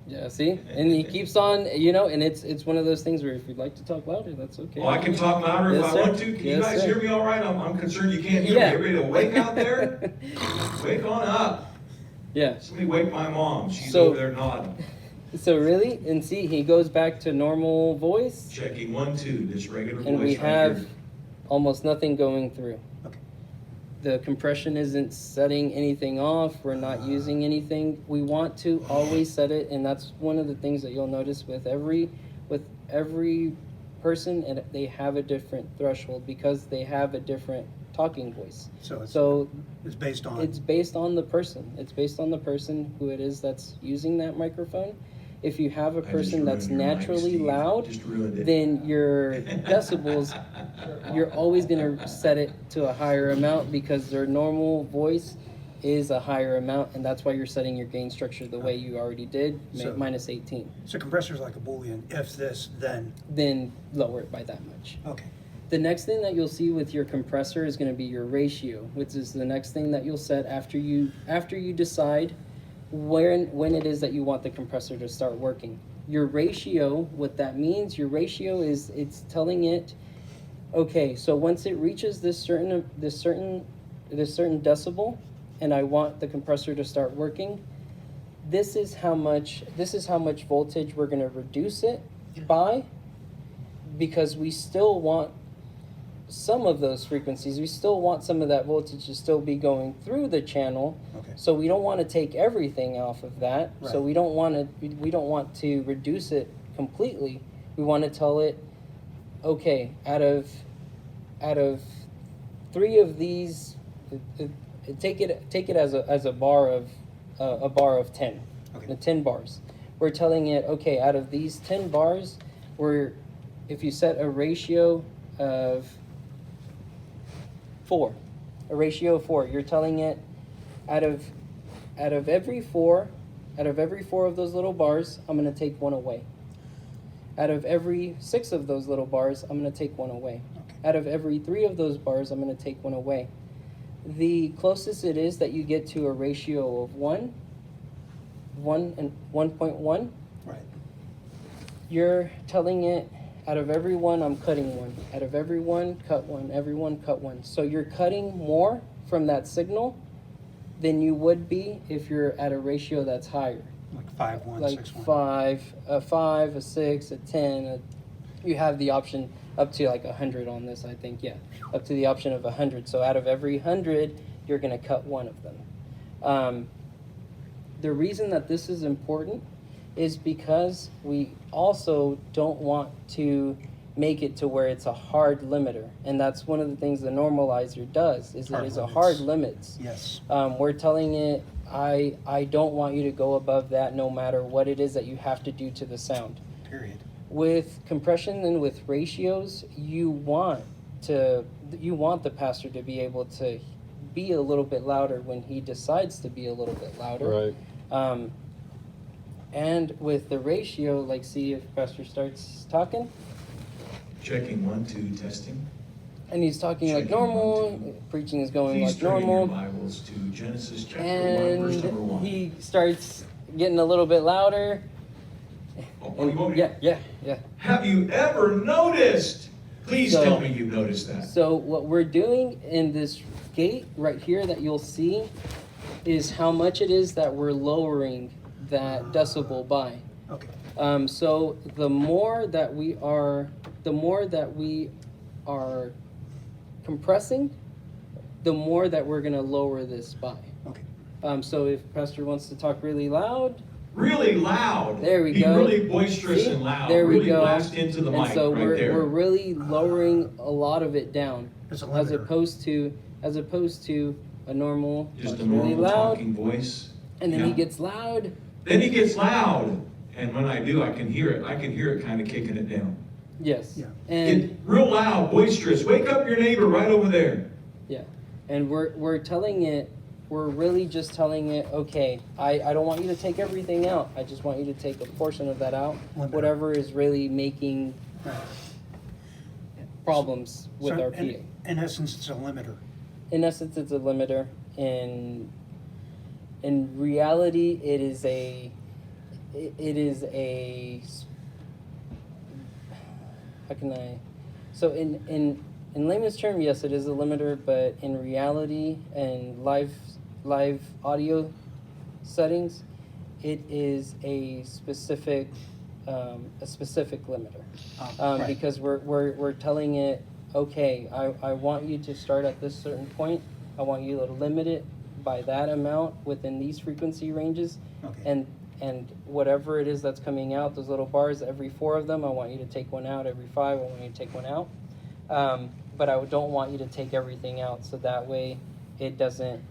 Yeah, see, and he keeps on, you know, and it's one of those things where if you'd like to talk louder, that's okay. Oh, I can talk louder Yes, if sir. I want to. Can you Yes, guys sir. hear me all right? I'm concerned you can't hear Yeah. me. Everybody awake out there? Wake on up. Yeah. Somebody wake my mom. She's So- over there nodding. So really, and see, he goes back to normal voice, Checking 1, 2. This regular and we voice right have here. almost nothing going through. Okay. The compression isn't setting anything off. We're not using anything. We want to always set it, and that's one of the things that you'll notice with every person, and they have a different threshold because they have a different talking voice. So it's based on. It's based on the person. It's based on the person who it is that's using that microphone. If you have a I just person that's ruined your mic, naturally Steve. loud, Just ruined it. then your decibels, you're always going to set it to a higher amount because their normal voice is a higher amount, and that's why you're setting your gain structure the way you already did, So- minus 18. So compressor's like a Boolean. If this, then. Then lower it by that much. Okay. The next thing that you'll see with your compressor is going to be your ratio, which is the next thing that you'll set after you decide when it is that you want the compressor to start working. Your ratio, what that means, your ratio is it's telling it, okay, so once it reaches this certain decibel, and I want the compressor to start working, this is how much voltage we're going to reduce it by, because we still want some of those frequencies. We still want some of that voltage to still be going through the channel. Okay. So we don't want to take everything off of that. So Right. we don't want to reduce it completely. We want to tell it, okay, out of 3 of these, take it as a bar of 10. Okay. The 10 bars. We're telling it, okay, out of these 10 bars, if you set a ratio of 4, you're telling it out of every 4 of those little bars, I'm going to take 1 away. Out of every 6 of those little bars, I'm going to take 1 away. Okay. Out of every 3 of those bars, I'm going to take 1 away. The closest it is that you get to a ratio of 1 and 1.1, Right. you're telling it, out of every 1, I'm cutting 1. Out of every 1, cut 1. Every 1, cut 1. So you're cutting more from that signal than you would be if you're at a ratio that's higher. Like 5, 1, Like 6, 1. 5, a 6, a 10. You have the option up to like 100 on this, I think. Yeah, up to the option of 100. So out of every 100, you're going to cut 1 of them. The reason that this is important is because we also don't want to make it to where it's a hard limiter, and that's one of the things the normalizer does. It Hard is a limits. hard limits. Yes. We're telling it, I don't want you to go above that, no matter what it is that you have to do to the sound. Period. With compression and with ratios, you want the pastor to be able to be a little bit louder when he decides to be a little bit louder. Right. And with the ratio, like, see if pastor starts talking, Checking 1, 2, testing. and he's talking like Checking normal, 1, 2. preaching is going Please like turn in your normal, Bibles to Genesis chapter 1, verse number 1. and he starts getting a little bit louder. Oh, you want me to- Yeah. Have you ever noticed? Please So- tell me you've noticed that. So what we're doing in this gate right here that you'll see is how much it is that we're lowering that decibel by. Okay. So the more that we are compressing, the more that we're gonna lower this by. Okay. So if pastor wants to talk really loud, Really loud. there we Be go. really boisterous See? and loud. There we really go. blast into the and mic so right we're there. really lowering a lot of it down, It's a as limiter. opposed to a normal, Just a talks really normal loud, talking voice. and then he Yeah. gets loud. Then he gets loud. And when I do, I can hear it. I can hear it kind of kicking it down. Yes. Yeah. And Get real loud, boisterous. Wake up your neighbor right over there. yeah. And we're really just telling it, okay, I don't want you to take everything out. I just want you to take a portion of that out. Limiter. Whatever is really making Right. problems with So our PA. in essence, it's a limiter. In essence, it's a limiter, and in reality, it is a how can I, so in layman's term, yes, it is a limiter, but in reality and live audio settings, it is a specific limiter. Right. Because we're telling it, okay, I want you to start at this certain point. I want you to limit it by that amount within these frequency ranges. Okay. And whatever it is that's coming out, those little bars, every 4 of them, I want you to take one out. Every 5, I want you to take one out. But I don't want you to take everything out, so that way it doesn't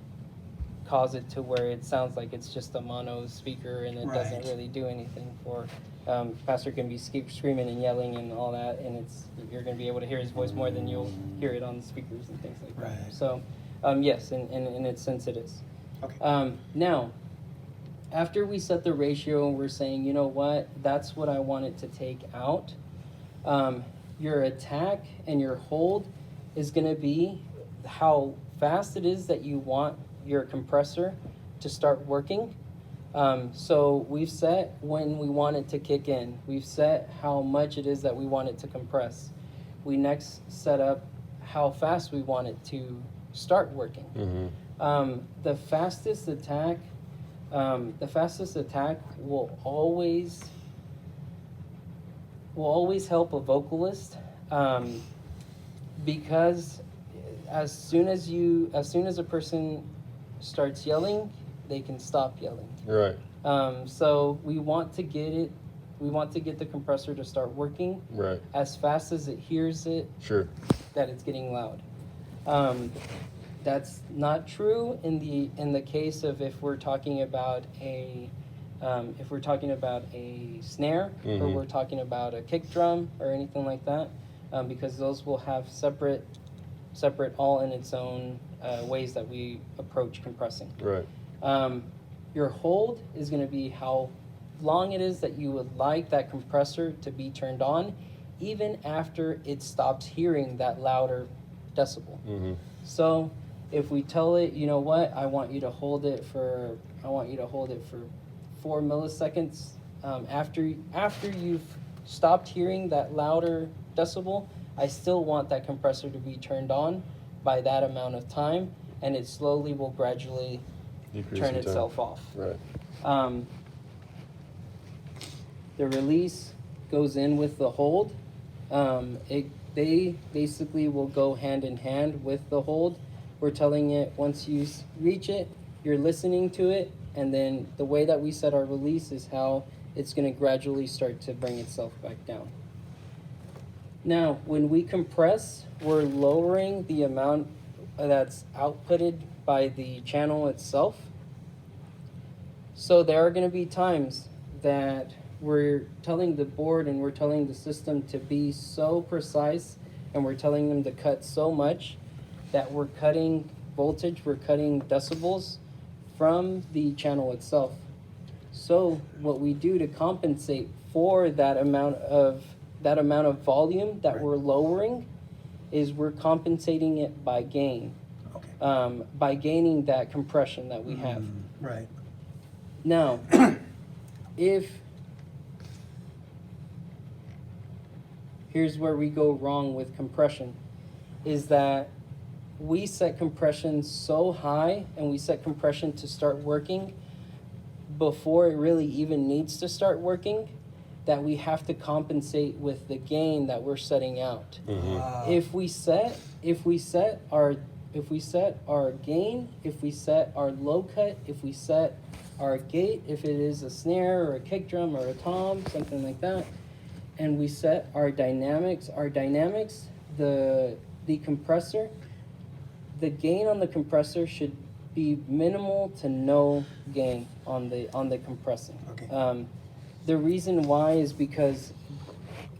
cause it to where it sounds like it's just a mono speaker and it doesn't Right. really do anything for. Pastor can be screaming and yelling and all that, and you're going to be able to hear his voice more than you'll hear it on the speakers and things like that. Right. So, yes, in its sense it is. Okay. Now, after we set the ratio, we're saying, you know what, that's what I want it to take out. Your attack and your hold is going to be how fast it is that you want your compressor to start working. So we've set when we want it to kick in. We've set how much it is that we want it to compress. We next set up how fast we want it to start working. The fastest attack will always help a vocalist, because as soon as a person starts yelling, they can stop yelling. Right. So we want to get the compressor to start working Right. as fast as it hears it Sure. that it's getting loud. That's not true in the case of if we're talking about a snare, or Mhm. we're talking about a kick drum or anything like that, because those will have separate all in its own ways that we approach compressing. Right. Your hold is going to be how long it is that you would like that compressor to be turned on, even after it stops hearing that louder decibel. Mm-hmm. So if we tell it, you know what, I want you to hold it for 4 milliseconds, after you've stopped hearing that louder decibel, I still want that compressor to be turned on by that amount of time, and it slowly will gradually Decrease turn in time. itself off. Right. The release goes in with the hold. They basically will go hand in hand with the hold. We're telling it once you reach it, you're listening to it, and then the way that we set our release is how it's going to gradually start to bring itself back down. Now, when we compress, we're lowering the amount that's outputted by the channel itself. So there are going to be times that we're telling the board and we're telling the system to be so precise, and we're telling them to cut so much that we're cutting voltage, we're cutting decibels from the channel itself. So what we do to compensate for that amount of volume that we're lowering is we're compensating it by gain, Okay. by gaining that compression that we have. Right. Now, here's where we go wrong with compression, is that we set compression so high and we set compression to start working before it really even needs to start working, that we have to compensate with the gain that we're setting out. Mm-hmm. If we set our gain, if we set our low cut, if we set our gate, if it is a snare or a kick drum or a tom, something like that, and we set our dynamics, the compressor, the gain on the compressor should be minimal to no gain on the compressing. Okay. The reason why is because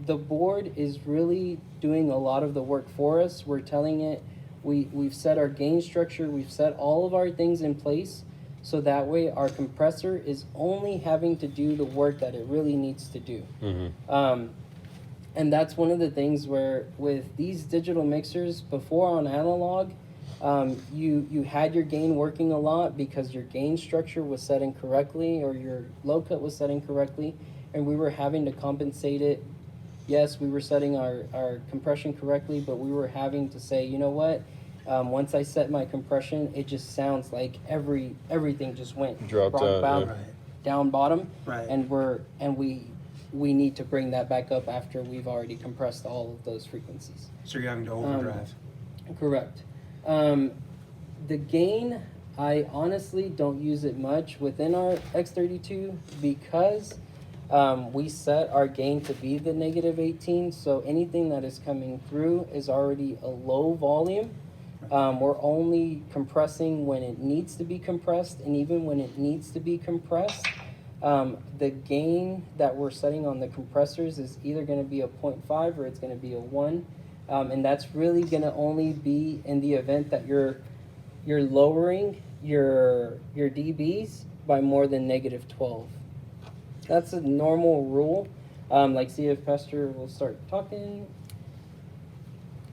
the board is really doing a lot of the work for us. We're telling it, we've set our gain structure, we've set all of our things in place, so that way our compressor is only having to do the work that it really needs to do. Mm-hmm. And that's one of the things where with these digital mixers, before on analog, You had your gain working a lot because your gain structure was set incorrectly or your low cut was set incorrectly, and we were having to compensate it. Yes, we were setting our compression correctly, but we were having to say, you know what? Once I set my compression, it just sounds like everything just went Dropped out, down, yeah. Right. down bottom, Right. and we need to bring that back up after we've already compressed all of those frequencies. So you're having to overdrive. Correct. The gain, I honestly don't use it much within our X32 because we set our gain to be the -18, so anything that is coming through is already a low volume. We're only compressing when it needs to be compressed, and even when it needs to be compressed, the gain that we're setting on the compressors is either going to be a 0.5 or it's going to be a 1. And that's really going to only be in the event that you're lowering your dBs by more than -12. That's a normal rule. Like, see if Pastor will start talking.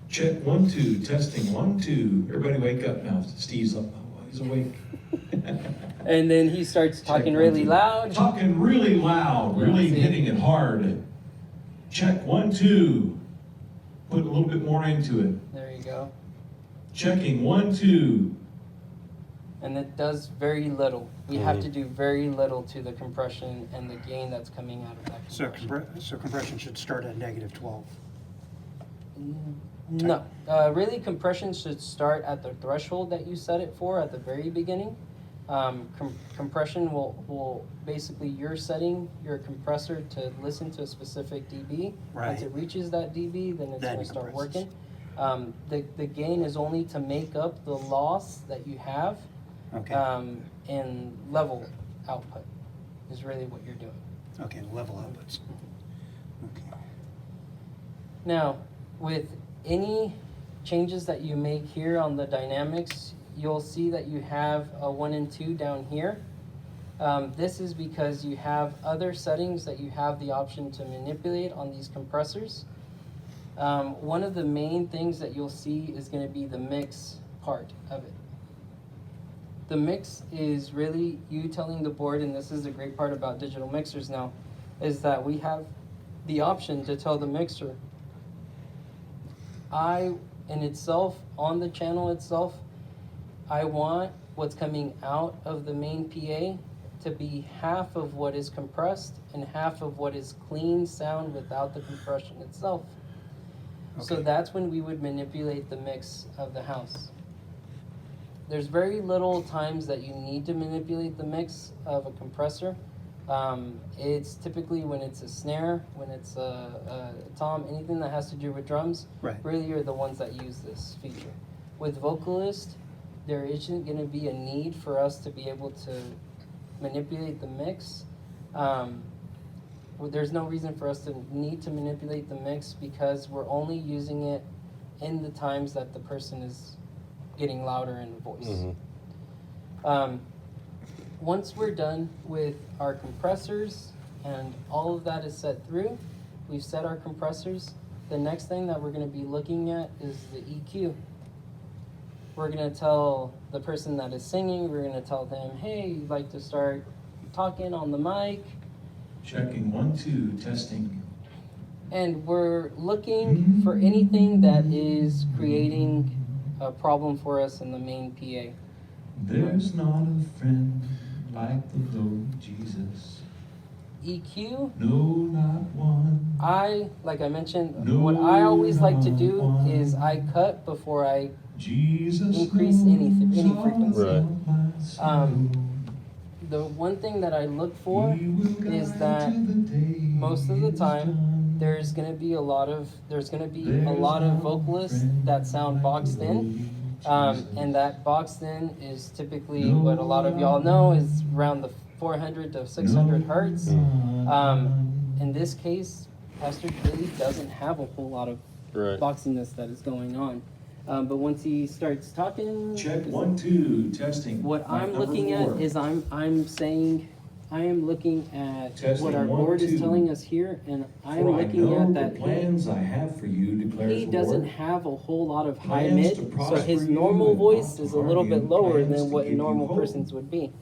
Check 1, 2, testing 1, 2. Everybody wake up now. Steve's up. Oh, he's awake. And then he starts talking Check 1, really 2. loud. Talking really loud, really See? hitting it hard. Check 1, 2. Put a little bit more into it. There you go. Checking 1, 2. And it does very little. We have to do very little to the compression and the gain that's coming out of that So compression. compression should start at -12. No, really compression should start at the threshold that you set it for at the very beginning. Compression will basically, you're setting your compressor to listen to a specific dB. Right. Once it reaches that dB, then it's Then going it to start compresses. working. The gain is only to make up the loss that you have Okay. in level output is really what you're doing. Okay, level outputs. Okay. Now, with any changes that you make here on the dynamics, you'll see that you have a 1 and 2 down here. This is because you have other settings that you have the option to manipulate on these compressors. One of the main things that you'll see is going to be the mix part of it. The mix is really you telling the board, and this is the great part about digital mixers now, is that we have the option to tell the mixer, in itself, on the channel itself, I want what's coming out of the main PA to be half of what is compressed and half of what is clean sound without the compression itself. So Okay. that's when we would manipulate the mix of the house. There's very little times that you need to manipulate the mix of a compressor. It's typically when it's a snare, when it's a tom, anything that has to do with drums, Right. really are the ones that use this feature. With vocalist, there isn't going to be a need for us to be able to manipulate the mix. There's no reason for us to need to manipulate the mix because we're only using it in the times that the person is getting louder in the voice. Once we're done with our compressors and all of that is set through, we've set our compressors, the next thing that we're going to be looking at is the EQ. We're going to tell the person that is singing, we're going to tell them, hey, you'd like to start talking on the mic. Checking 1, 2, testing. And we're looking for anything that is creating a problem for us in the main PA. There's not a friend like the Lord Jesus. EQ, No, not one. like I mentioned, No, what I always like to do not is one. I cut before I Jesus increase any knows frequency. all of my soul. The one thing that I look for He will is guide that till the day most of the is time done. there's going to be a lot of vocalists that sound boxed in. And that boxed in is typically what a lot of y'all know is around the 400 to 600 hertz. In this case, Pastor really doesn't have a whole lot of Right. boxiness that is going on. But once he starts talking, Check 1, 2, testing. what Mic I'm number looking 4. at is I'm saying I am looking at Testing, what our 1, board is 2. telling us here, and I am For I looking know at the that plans I have for you, declares he the doesn't Lord. have a whole lot of high Plans mid, to so prosper his you normal and voice not to is a harm little you, bit lower plans than to what give you normal hope person's would be.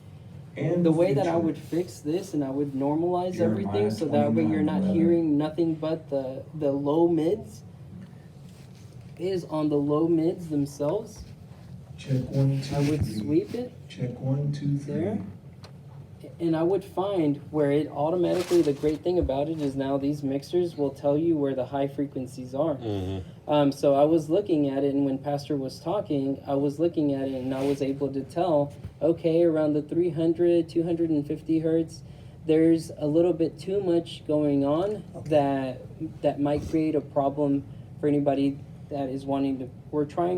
and The way that I future. would fix this and I would normalize Jeremiah everything so that way you're not 29:11. hearing nothing but the low mids is on the low mids themselves. Check 1, 2, I would 3. sweep it Check 1, 2, 3. there. And I would find where it automatically, the great thing about it is now these mixers will tell you where the high frequencies are. So I was looking at it, and when Pastor was talking, I was looking at it, and I was able to tell, okay, around the 300, 250 hertz, there's a little bit too much going on that might create a problem for anybody that is wanting to.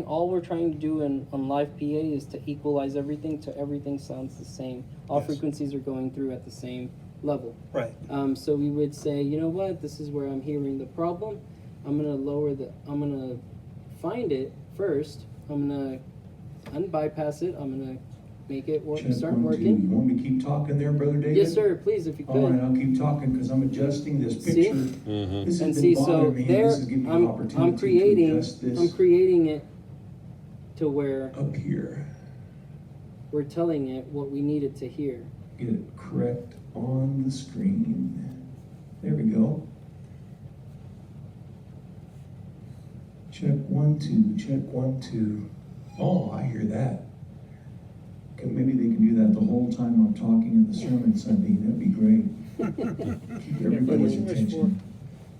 All we're trying to do on live PA is to equalize everything to everything sounds the same. All Yes. frequencies are going through at the same level. Right. So we would say, you know what, this is where I'm hearing the problem. I'm gonna find it first. I'm gonna unbypass it. I'm gonna make it Check start 1, 2. working. You want me to keep talking there, Brother David? Yes, sir, please, if you All right, could. I'll keep talking because I'm adjusting this See? picture. Mm-hmm. This And has see, been so bothering me. there, This is giving me an opportunity I'm creating, to adjust this I'm creating it to where up here. we're telling it what we need it to hear. Get it correct on the screen. There we go. Check 1, 2. Check 1, 2. Oh, I hear that. Okay, maybe they can do that the whole time I'm talking in the sermon Sunday. That'd be great. Keep everybody's attention.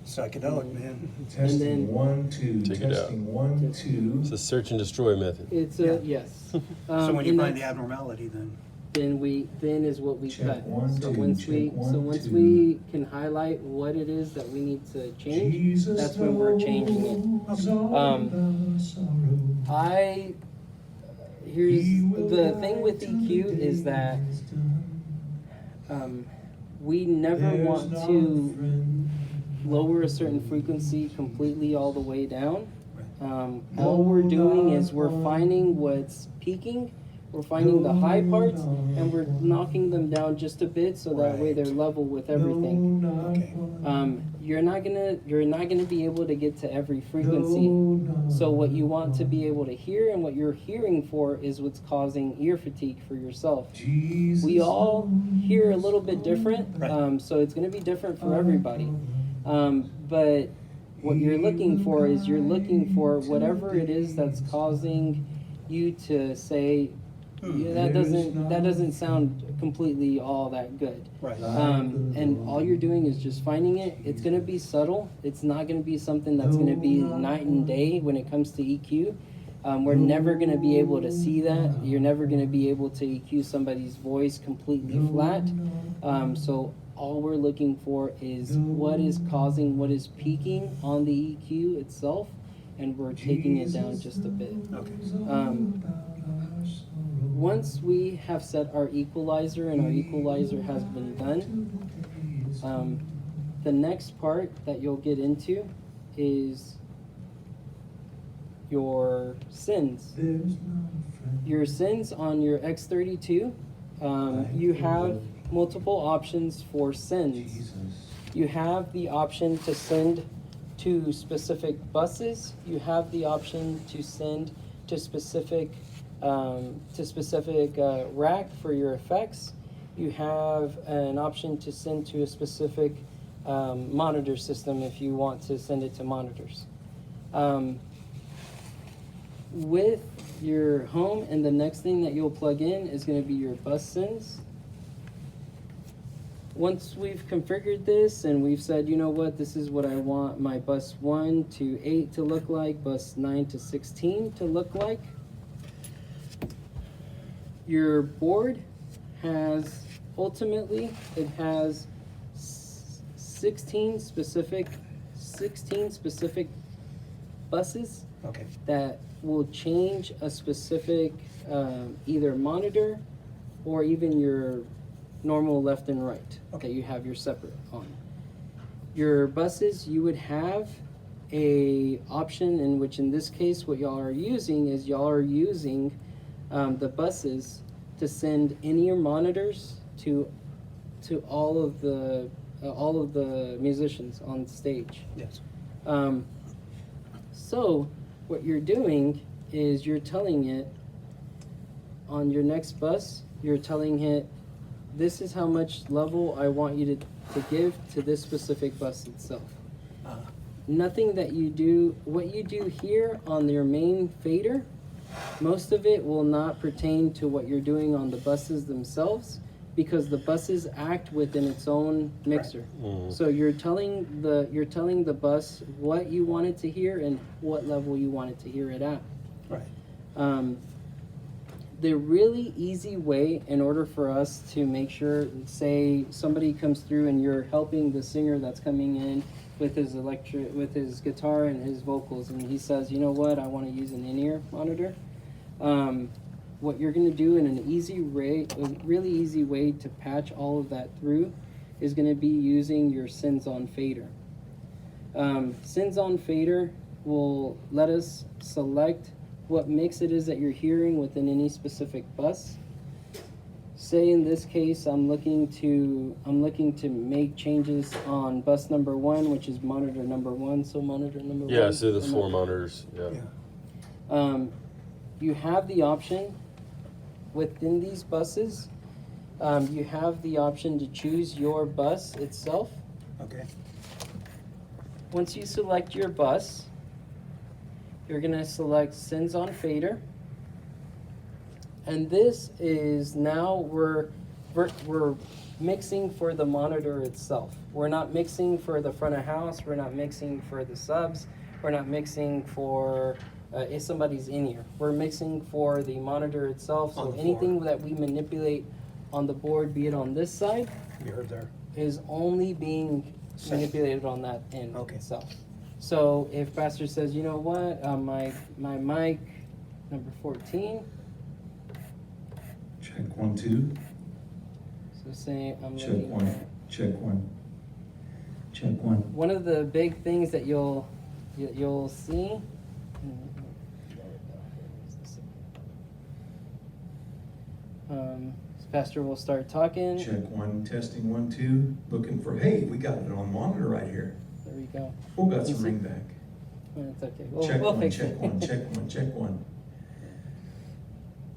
Psychedelic, man. Testing then- 1, 2. Take it out. Testing 1, 2. It's a search and destroy method. It's Yeah. yes. So when you and find the that's- abnormality, then, then is what we Check cut. 1, So 2, once check we 1, once 2. we can highlight what it is that we need to change, Jesus that's when we're changing it. knows all the sorrow. Here's He will the guide thing with to EQ the is day that is done. we never There's want not a to friend lower a certain frequency completely all the way down. All we're doing is we're finding what's peaking, we're finding the high parts, and we're knocking them down just a bit so that way they're level with everything. No, not Okay. one. You're not gonna be able to get to every frequency. No, not So what you want to one. be able to hear and what you're hearing for is what's causing ear fatigue for yourself. Jesus We all hear a little bit knows different, Right. so it's going to be different for everybody. But what you're looking for is you're looking for whatever it is that's causing you to say, yeah, that doesn't sound completely all that good. right. And all you're doing is just finding it. It's going to be subtle. It's not going to be something that's going to be night and day when it comes to EQ. We're never going to be able to see that. You're never going to be able to EQ somebody's voice completely flat. So all we're looking for is what is peaking on the EQ itself, and we're taking it down just a bit. Okay. Once we have set our equalizer and our equalizer has been done, the next part that you'll get into is your sins. Your sins on your X32, you have multiple options for sins. You have the option to send to specific buses. You have the option to send to specific rack for your effects. You have an option to send to a specific monitor system if you want to send it to monitors. With your home, and the next thing that you'll plug in is going to be your bus sends. Once we've configured this and we've said, you know what, this is what I want my bus 1 to 8 to look like, bus 9 to 16 to look like, your board has, ultimately, it has 16 specific buses Okay. that will change a specific either monitor or even your normal left and right that you have your separate on. Your buses, you would have a option in which, in this case, what y'all are using is the buses to send in-ear monitors to to all of the musicians on stage. Yes. So what you're doing is you're telling it on your next bus, you're telling it, this is how much level I want you to give to this specific bus itself. Nothing that you do, what you do here on your main fader, most of it will not pertain to what you're doing on the buses themselves, because the buses act within its own mixer. Mhm. So you're telling the bus what you want it to hear and what level you want it to hear it at. Right. The really easy way, in order for us to make sure, say somebody comes through and you're helping the singer that's coming in with his guitar and his vocals, and he says, you know what, I want to use an in-ear monitor. What you're going to do in a really easy way to patch all of that through is going to be using your sends-on fader. Sends-on fader will let us select what mix it is that you're hearing within any specific bus. Say in this case, I'm looking to make changes on bus number 1, which is monitor number 1. So monitor number 1. Yeah, so there's 4 monitors. Yeah. Yeah. You have the option within these buses. You have the option to choose your bus itself. Okay. Once you select your bus, you're gonna select sends on fader. And this is now we're mixing for the monitor itself. We're not mixing for the front of house. We're not mixing for the subs. We're not mixing for if somebody's in here. We're mixing for the monitor itself. On So the anything floor. that we manipulate on the board, be it on this side, You heard there. is only being manipulated on that end Okay. itself. So if Pastor says, you know what, my mic number 14. Check 1, 2. So say I'm Check looking. 1. Check 1. Check 1. One of the big things that you'll see. Pastor will start talking. Check 1. Testing 1, 2. Looking for, hey, we got it on monitor right here. There we go. Oh, got You some see? ring back. It's okay. We'll Check 1, fix check it. 1, check 1, check 1.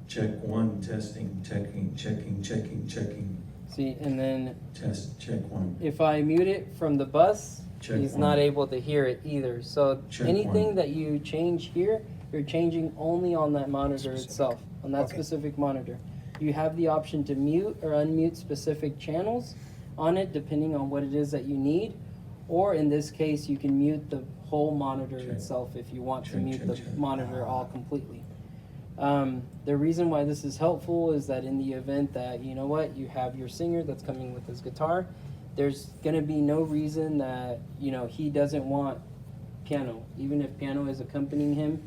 Check 1, testing, checking. See, and then Test, check 1. if I mute it from the bus, Check he's 1. not able to hear it either. So Check anything 1. that you change here, you're changing only on that monitor Specific. itself, on that Okay. specific monitor. You have the option to mute or unmute specific channels on it, depending on what it is that you need. Or in this case, you can mute the whole monitor Check. itself if you want to Check, mute check, the check. monitor all completely. The reason why this is helpful is that in the event that, you know what, you have your singer that's coming with his guitar, there's gonna be no reason that, you know, he doesn't want piano. Even if piano is accompanying him,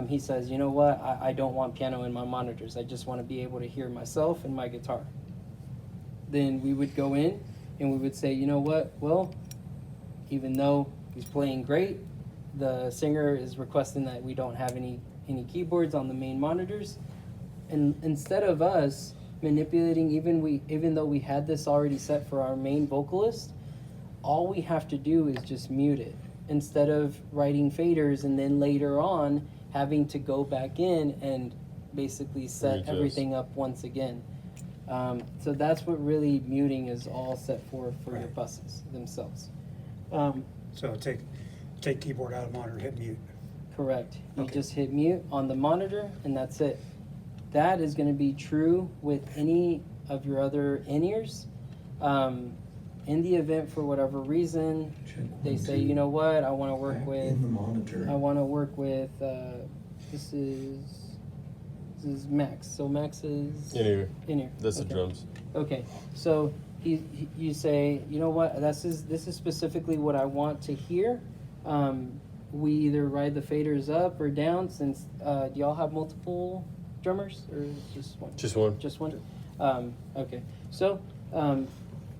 he says, you know what, I don't want piano in my monitors. I just want to be able to hear myself and my guitar. Then we would go in and we would say, you know what, well, even though he's playing great, the singer is requesting that we don't have any keyboards on the main monitors. And instead of us manipulating, even though we had this already set for our main vocalist, all we have to do is just mute it, instead of writing faders and then later on having to go back in and basically set Readjust. everything up once again. So that's what really muting is all set for your Right. buses themselves. So take keyboard out of monitor, hit mute. Correct. You Okay. just hit mute on the monitor and that's it. That is going to be true with any of your other in-ears. In the event, for whatever reason, Check 1, they say, 2. you know what, I want to work Back with, in the monitor. I want to work with, this is Max. So Max is In here. in-ear. That's Okay. the drums. Okay, so you say, you know what, this is specifically what I want to hear. We either ride the faders up or down, since, do y'all have multiple drummers or just one? Just one. Just one? Okay, so,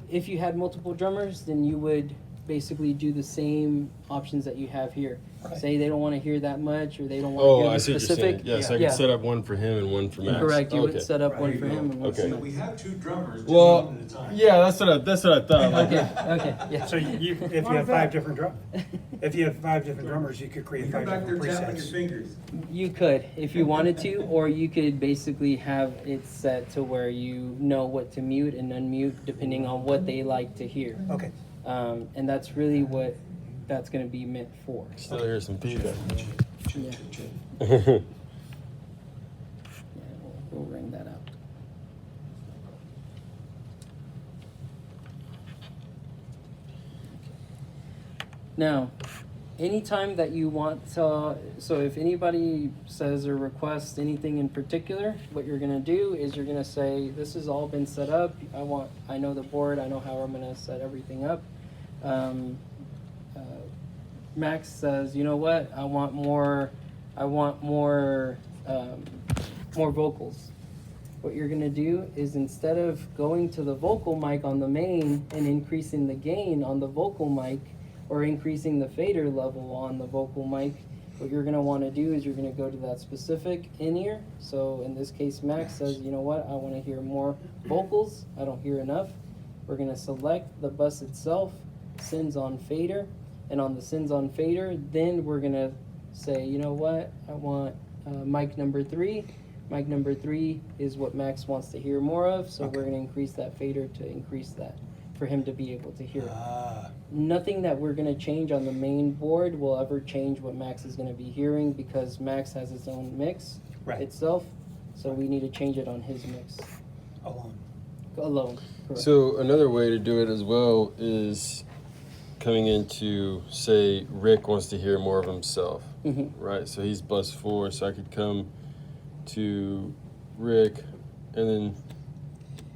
if you had multiple drummers, then you would basically do the same options that you have here. Right. Say they don't want to hear that much, or they don't want to Oh, hear I the see what you're specific. saying. Yeah, so I Yeah. could set up one for him and one for Max. Correct. You Okay. would set up Right. one There for you go. him and one Okay. for So Max. we have two drummers, just Well, one at a time. yeah, that's what I thought. Like, Okay. Okay. Yeah. So you, if you have five different if you have 5 different drummers, you could create You're 5 back there different tapping your presets. fingers. You could, if you wanted to, or you could basically have it set to where you know what to mute and unmute depending on what they like to hear. Okay. And that's really what that's going to be meant for. still hear some feedback. Yeah. Okay. Yeah, we'll ring that out. Now, anytime that you want to, so if anybody says or requests anything in particular, what you're gonna do is you're gonna say, this has all been set up. I know the board, I know how I'm gonna set everything up. Max says, you know what, I want more vocals. What you're gonna do is, instead of going to the vocal mic on the main and increasing the gain on the vocal mic, or increasing the fader level on the vocal mic, what you're gonna wanna do is you're gonna go to that specific in-ear. So in this case, Max says, you know what, I wanna hear more vocals, I don't hear enough. We're gonna select the bus itself, sends on fader, and on the sends on fader, then we're gonna say, you know what, I want mic number 3. Mic number 3 is what Max wants to hear more of, so we're gonna increase that fader to increase that, for him to be able to hear it. Nothing that we're gonna change on the main board will ever change what Max is gonna be hearing, because Max has his own mix itself, so we need to change it on his mix alone. Correct. So another way to do it as well is coming into, say, Rick wants to hear more of himself, Mhm. right? So he's bus 4, so I could come to Rick and then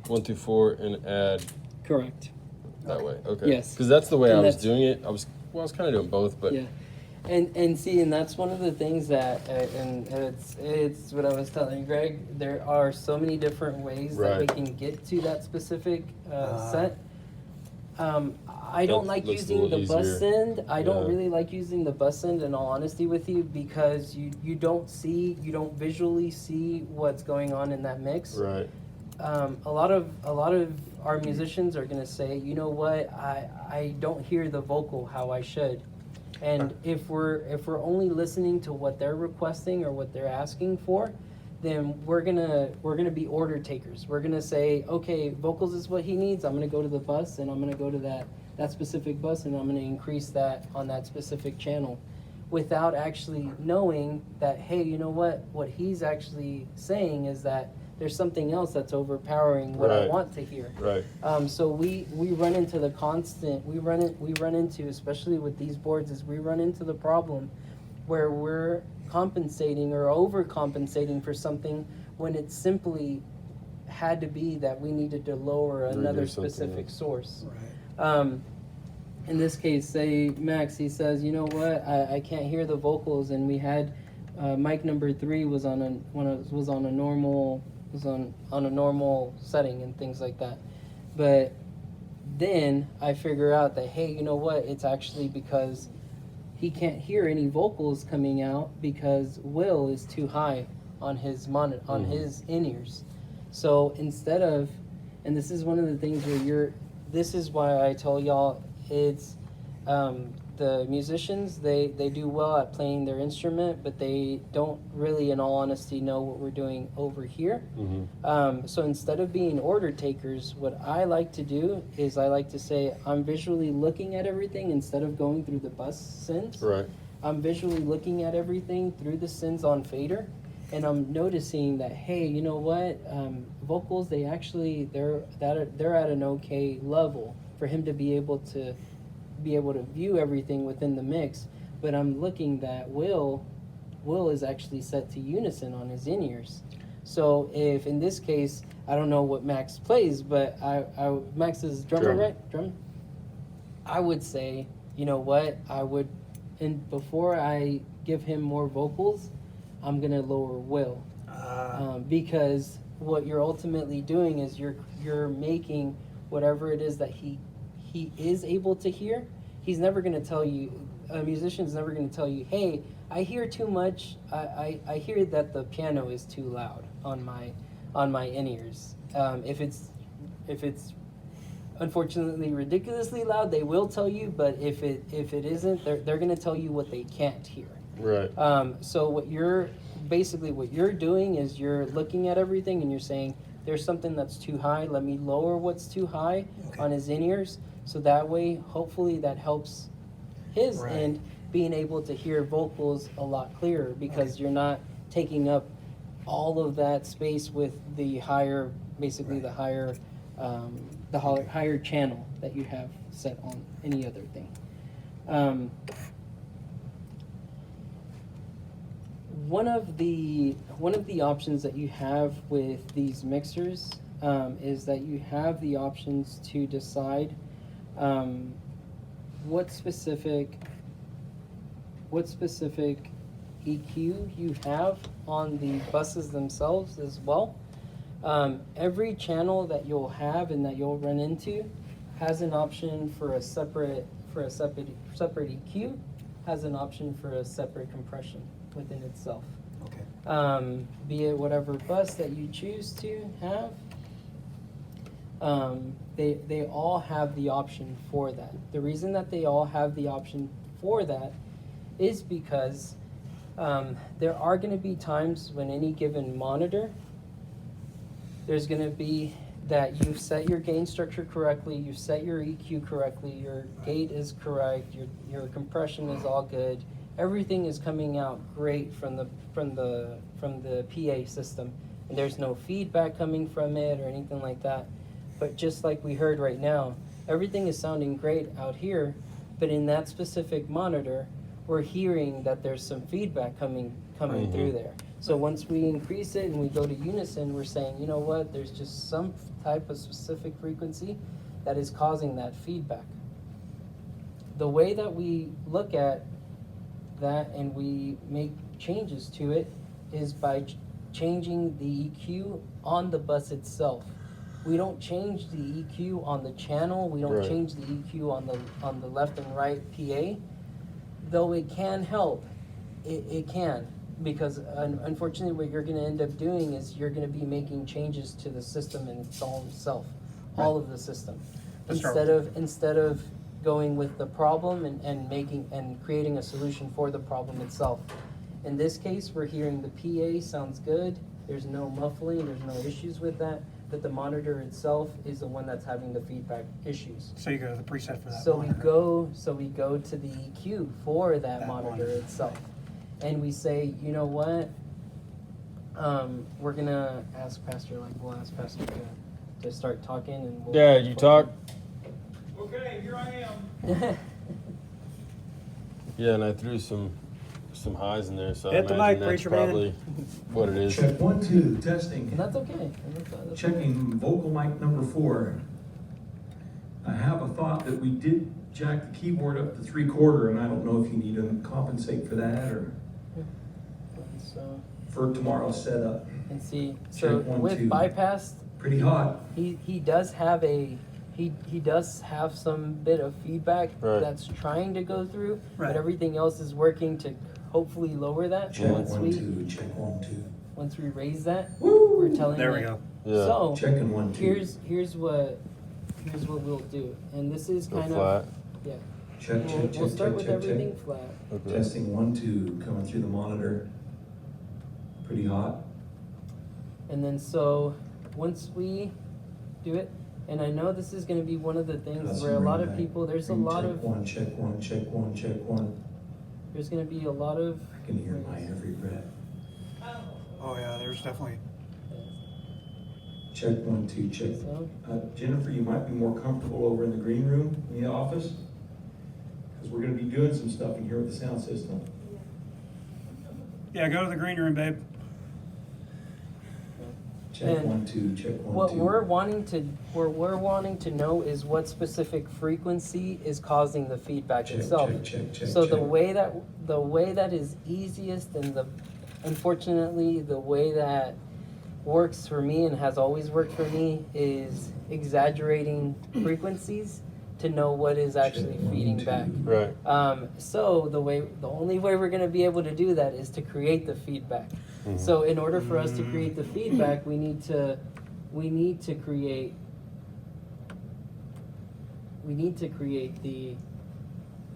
1 through 4 and add Correct. that way. Okay. Yes. Because that's the way And I was that's- doing it. I was kind of doing both, but Yeah, and see, and that's one of the things that, and it's what I was telling Greg. There are so many different ways that we Right. can get to that specific set. I don't That like looks a using little the bus easier. send. I don't Yeah. really like using the bus send, in all honesty with you, because you don't visually see what's going on in that mix. right. A lot of our musicians are gonna say, you know what, I don't hear the vocal how I should. And if we're only listening to what they're requesting or what they're asking for, then we're gonna be order takers. We're gonna say, okay, vocals is what he needs. I'm gonna go to the bus, and I'm gonna go to that specific bus, and I'm gonna increase that on that specific channel, without actually knowing that, hey, you know what he's actually saying is that there's something else that's overpowering what I Right. want to hear. Right. So we run into the constant, we run into, especially with these boards, is we run into the problem where we're compensating or overcompensating for something when it simply had to be that we needed to lower another Reduce something, specific yeah. source. In this case, say Max, he says, you know what, I can't hear the vocals, and we had mic number 3 was on a normal setting and things like that. But then I figure out that, hey, you know what, it's actually because he can't hear any vocals coming out because Will is too high on his his in-ears. So instead of, and this is one of the things where this is why I tell y'all, it's the musicians, they do well at playing their instrument, but they don't really, in all honesty, know what we're doing over here. Mm-hmm. So instead of being order takers, what I like to do is I like to say, I'm visually looking at everything instead of going through the bus sends. Right. I'm visually looking at everything through the sends on fader, and I'm noticing that, hey, you know what, vocals, they're at an okay level for him to be able to view everything within the mix. But I'm looking that Will is actually set to unison on his in-ears. So if in this case, I don't know what Max plays, but Max is drummer, Drum. right? Drum. I would say, you know what, and before I give him more vocals, I'm gonna lower Will, because what you're ultimately doing is you're making whatever it is that he is able to hear, he's never going to tell you, a musician's never going to tell you, hey, I hear too much. I hear that the piano is too loud on my in-ears. If it's unfortunately ridiculously loud, they will tell you, but if it isn't, they're going to tell you what they can't hear. Right. So what you're doing is you're looking at everything and you're saying, there's something that's too high, let me lower what's too high on his in-ears, so that way hopefully that helps his end being able to hear vocals a lot clearer, because you're not taking up all of that space with the higher, basically the higher higher channel that you have set on any other thing. One of the options that you have with these mixers is that you have the options to decide what specific EQ you have on the buses themselves as well. Every channel that you'll have and that you'll run into has an option for a separate EQ, has an option for a separate compression within itself. Okay. Be it whatever bus that you choose to have, they all have the option for that. The reason that they all have the option for that is because there are going to be times when any given monitor, there's going to be that you've set your gain structure correctly, you've set your EQ correctly, your gate is correct, your compression is all good, everything is coming out great from the PA system, and there's no feedback coming from it or anything like that. But just like we heard right now, everything is sounding great out here, but in that specific monitor, we're hearing that there's some feedback coming through there. So once we increase it and we go to unison, we're saying, you know what, there's just some type of specific frequency that is causing that feedback. The way that we look at that and we make changes to it is by changing the EQ on the bus itself. We don't change the EQ on the channel, we don't change the EQ on the left and right PA, though it can help. It can. Because unfortunately what you're going to end up doing is you're going to be making changes to the system in its own self, all of the system. Instead of going with the problem and creating a solution for the problem itself. In this case, we're hearing the PA sounds good, there's no muffling, there's no issues with that, but the monitor itself is the one that's having the feedback issues. So you go to the preset for that So monitor. we go to the EQ for that monitor itself. And we say, you know what? We're gonna ask Pastor, we'll ask Pastor to start talking, and we'll. Dad, you talk. Okay, here I am. Yeah, and I threw some highs in there, so I Hit the imagine mic, that's preacher man. probably what it is. Check 1, 2, testing. And that's okay. That's Checking vocal mic number 4. I have a thought that we did jack the keyboard up to 3/4, and I don't know if you need to compensate for that or So, for tomorrow's setup. and see, Check so 1, with 2. bypass, Pretty hot. he does have he does have some bit of feedback Right. that's trying to go through, Right. but everything else is working to hopefully lower that. Check once 1, we 2. Check 1, 2. once we raise that, Woo! we're telling There we it. go. Yeah. So Checking 1, 2. here's what we'll do, and this is Go kind flat. of yeah. Check, We'll, check, we'll check, start check, with check, everything check. flat. Okay. Testing 1, 2. Coming through the monitor. Pretty hot. And then so once we do it, and I know this is going to be one of the things Got where a some lot ring of back. people, there's a Ring lot check of, 1, check 1, check 1, check 1. there's going to be a lot of, I can hear my every breath. Oh yeah, there's definitely. Check 1, 2, check. so, Jennifer, you might be more comfortable over in the green room in the office, because we're going to be doing some stuff in here with the sound system. Yeah, go to the green room, babe. Check And 1, 2, check 1, 2. what we're wanting to know is what specific frequency is causing the feedback Check, itself. check, check, check, So check. the way that is easiest and unfortunately the way that works for me and has always worked for me is exaggerating frequencies to know what is actually Check, feeding 1, 2. back. Right. So the only way we're going to be able to do that is to create the feedback. Mhm. So in order for us to create the feedback, we need to create the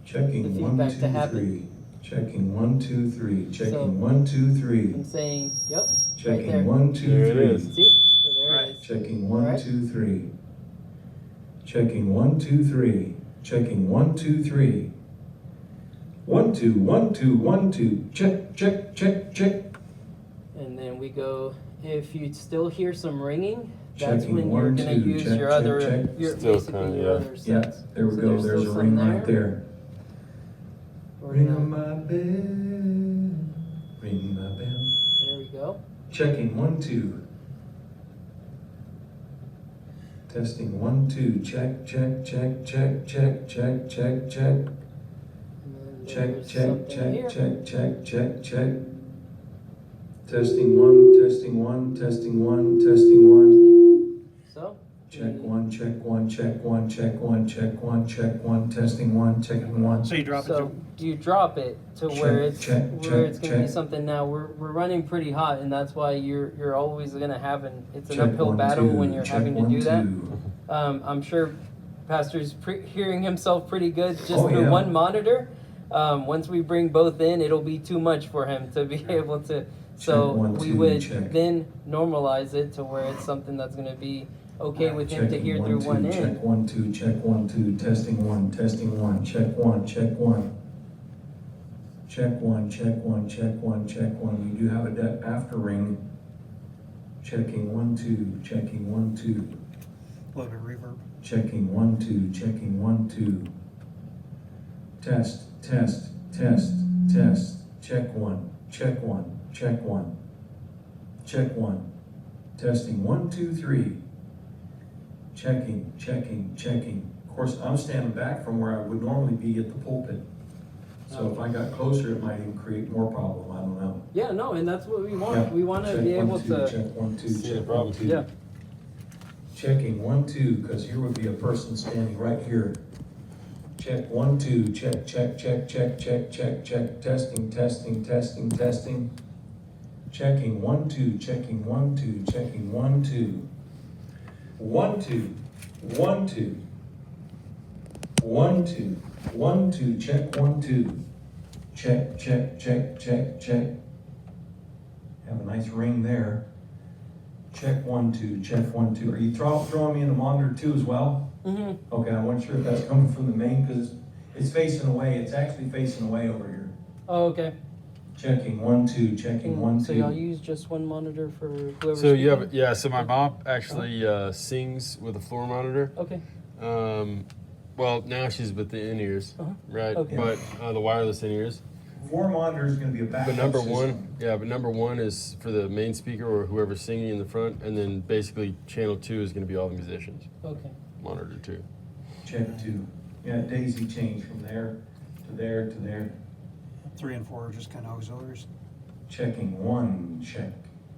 Checking the 1, feedback 2, to happen. 3. Checking 1, 2, 3. Checking So- 1, 2, 3. I'm saying, yep, right Checking there. 1, 2, There it 3. is. See? So there Right. it is. Checking 1, Alright. 2, 3. Checking 1, 2, 3. Checking 1, 2, 3. 1, 2, 1, 2, 1, 2. Check, check, check, check. And then we go, if you still hear some ringing, that's Checking when 1, you're gonna 2. use Check, your check, other, check. your Still basically kinda, your yeah. other Yeah, sets. there we So go. there's There's still a some ring right there. We're Ring gonna- my bell. Ring my bell. There we go. Checking 1, 2. Testing 1, 2. Check, check, check, check, check, check, check, check. And then Check, there's check, something here. check, check, check, check, check. Testing 1, testing 1, testing 1, testing 1. So. Check we- 1, check 1, check 1, check 1, check 1, check 1, testing 1, checking 1. So you drop it So to, you drop it to Check, where it's check, where it's check, gonna be check. something. Now we're running pretty hot, and that's why you're always gonna have it's an Check uphill 1, battle 2, when you're check having to 1, do that. 2. I'm sure Pastor's hearing himself pretty good just Oh, through yeah. one monitor. Once we bring both in, it'll be too much for him to be able to. So Check 1, we 2, would check. then normalize it to where it's something that's gonna be okay with him to Checking hear 1, through 2, one check end. 1, 2, check 1, 2, testing 1, testing 1, check 1, check 1. Check 1, check 1, check 1, check 1. We do have a after ring. Checking 1, 2, checking 1, 2. a little bit of reverb. Checking 1, 2, checking 1, 2. Test, test, test, test. Check 1, check 1, check 1. Check 1. Testing 1, 2, 3. Checking, checking, checking. Of course, I'm standing back from where I would normally be at the pulpit. So if I got closer, it might even create more problem. I don't know. Yeah, no, and that's what we want. Yeah. We want to Check be 1, able 2, to. Check 1, 2, See the check problem. 1, 2. Yeah. Checking 1, 2, because here would be a person standing right here. Check 1, 2, check, check, check, check, check, check, check, testing, testing, testing, testing. Checking 1, 2, checking 1, 2, checking 1, 2. 1, 2, 1, 2. 1, 2, 1, 2, check 1, 2. Check, check, check, check, check. Have a nice ring there. Check 1, 2, check 1, 2. Are you throwing me in the monitor too as well? Mm-hmm. Okay, I wasn't sure if that's coming from the main because it's facing away. It's actually facing away over here. Oh, okay. Checking 1, 2, checking 1, 2. So y'all use just one monitor for whoever's So you have, speaking? yeah, so my mom actually sings with a floor monitor. Okay. Well, now she's with the in-ears, Uh-huh. right? Okay. But the wireless in-ears. 4 monitors is going to be a backup But number system. one, yeah, but number one is for the main speaker or whoever's singing in the front, and then basically channel 2 is going to be all the musicians. Okay. Monitor 2. Check 2. Yeah, daisy change from there to there to there. 3 and 4 are just kind of auxiliaries. Checking 1, check.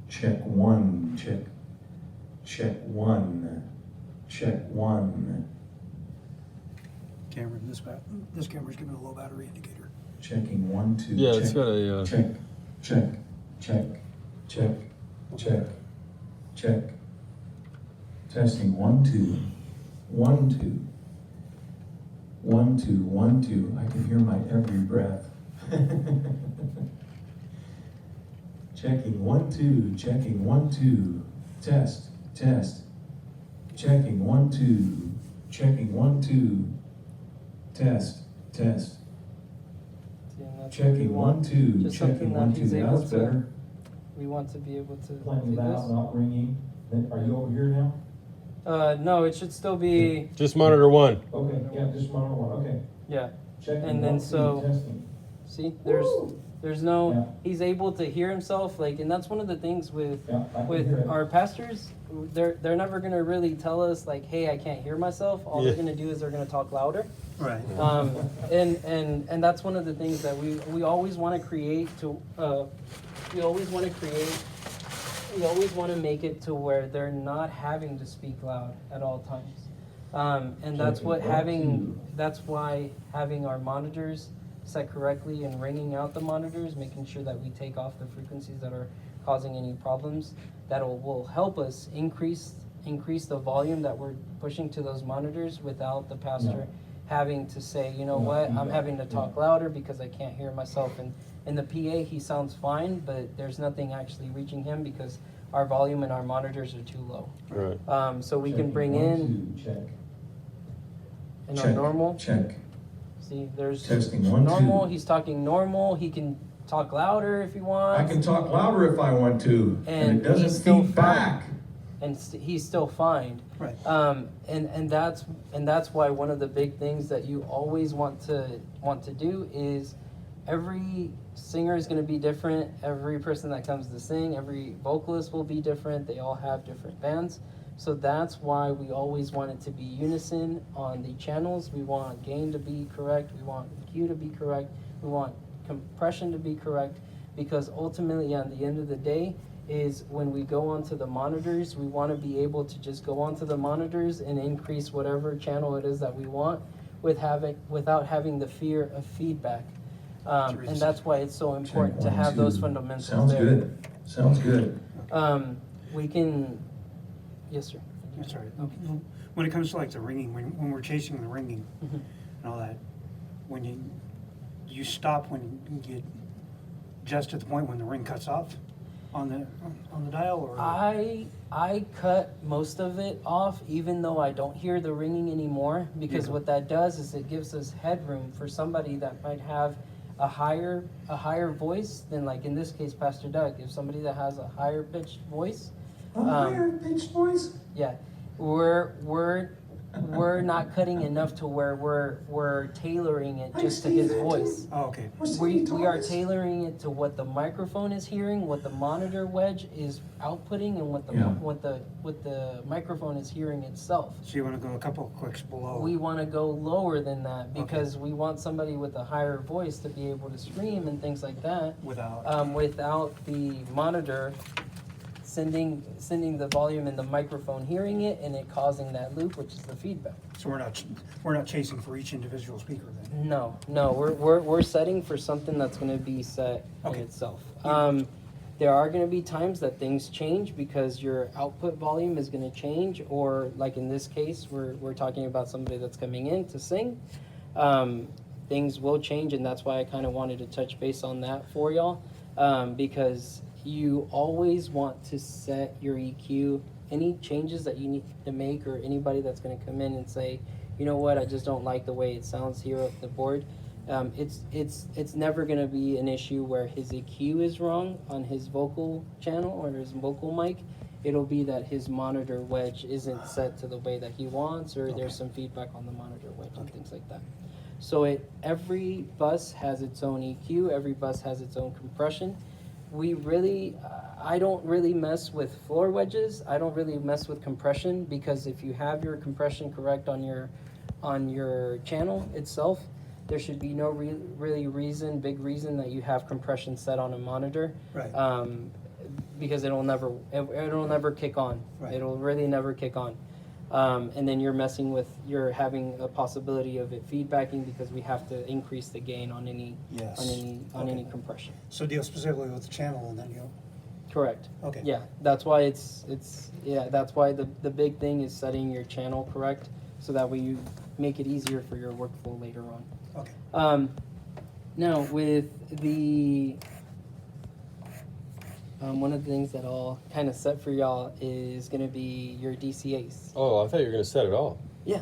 Check 1, check. Check 1. Check 1. Camera, this camera's giving a low battery indicator. Checking 1, 2. Yeah, check. it's got a. Check, check, check, check, check, check. Testing 1, 2, 1, 2. 1, 2, 1, 2. I can hear my every breath. Checking 1, 2, checking 1, 2. Test, test. Checking 1, 2, checking 1, 2. Test, test. See, and that's what we Checking 1, want. 2, Just something checking that 1, 2. he's Yeah, able that's to- better. We want to be able to Playing do loud, this. not ringing. Are you over here now? No, it should still be. Just monitor 1. Okay, yeah, just monitor 1, okay. Yeah. Checking And then 1, 2, so- testing. See, there's no. Yeah. He's able to hear himself, like, and that's one of the things with Yeah, I can hear it. our pastors. They're never gonna really tell us like, hey, I can't hear myself. All Yeah. they're gonna do is they're gonna talk louder. Right. And that's one of the things that we always want to create to we always want to make it to where they're not having to speak loud at all times. And that's Checking what one, having, that's why having our monitors set correctly and ringing out the monitors, making sure that we take off the frequencies that are causing any problems, that will help us increase the volume that we're pushing to those monitors without the pastor having to say, you know No, what, I'm feedback, having to talk yeah. louder because I can't hear myself. And in the PA, he sounds fine, but there's nothing actually reaching him because our volume and our monitors are too low. Right. So we can Checking bring one, in two, check. in our Check, normal. Check. See, there's Testing, 1, 2. normal. He's talking normal. He can talk louder if he wants. I can talk louder if I want to, and it And he's doesn't still feed back. and he's still fine. Right. And that's why one of the big things that you always want to do is every singer is going to be different. Every person that comes to sing, every vocalist will be different. They all have different bands. So that's why we always want it to be unison on the channels. We want gain to be correct. We want EQ to be correct. We want compression to be correct, because ultimately, on the end of the day, is when we go onto the monitors, we want to be able to just go onto the monitors and increase whatever channel it is that we want without having the fear of feedback. And that's why it's so important Check, to 1, have those 2. fundamentals Sounds there. good. Sounds good. We can, yes, sir. I'm sorry. When it comes to like the ringing, when we're chasing the ringing Mhm. and all that, when you stop when you get just at the point when the ring cuts off on the dial, or I cut most of it off, even though I don't hear the ringing anymore, because Yeah. what that does is it gives us headroom for somebody that might have a higher voice than, like in this case, Pastor Doug. If somebody that has a higher pitched voice, A higher pitched voice? yeah, we're not cutting enough to where we're tailoring it I just to see his that too. voice. oh, okay. We are tailoring it to what the microphone is hearing, what the monitor wedge is outputting, and what the microphone is hearing itself. So you want to go a couple of clicks below. We want to go lower than that because we want somebody with a higher voice to be able to scream and things like that without the monitor sending the volume and the microphone hearing it and it causing that loop, which is the feedback. So we're not chasing for each individual speaker then. No, we're setting for something that's going to be set in Okay. itself. There are going to be times that things change because your output volume is going to change, or like in this case, we're talking about somebody that's coming in to sing. Things will change, and that's why I kind of wanted to touch base on that for y'all, because you always want to set your EQ. Any changes that you need to make, or anybody that's going to come in and say, you know what, I just don't like the way it sounds here off the board. It's never going to be an issue where his EQ is wrong on his vocal channel or his vocal mic. It'll be that his monitor wedge isn't set to the way that he wants, or there's some feedback on the monitor wedge and things like that. So every bus has its own EQ, every bus has its own compression. I don't really mess with floor wedges. I don't really mess with compression, because if you have your compression correct on your channel itself, there should be no big reason that you have compression set on a monitor. Right. Because it'll never kick on. Right. It'll really never kick on. And then you're having a possibility of it feedbacking, because we have to increase the gain on any any compression. So deal specifically with the channel, and then you. Correct. Okay. Yeah, that's why that's why the big thing is setting your channel correct, so that way you make it easier for your workflow later on. Okay. Now with the one of the things that I'll kind of set for y'all is going to be your DCAs. Oh, I thought you were going to set it all. Yeah.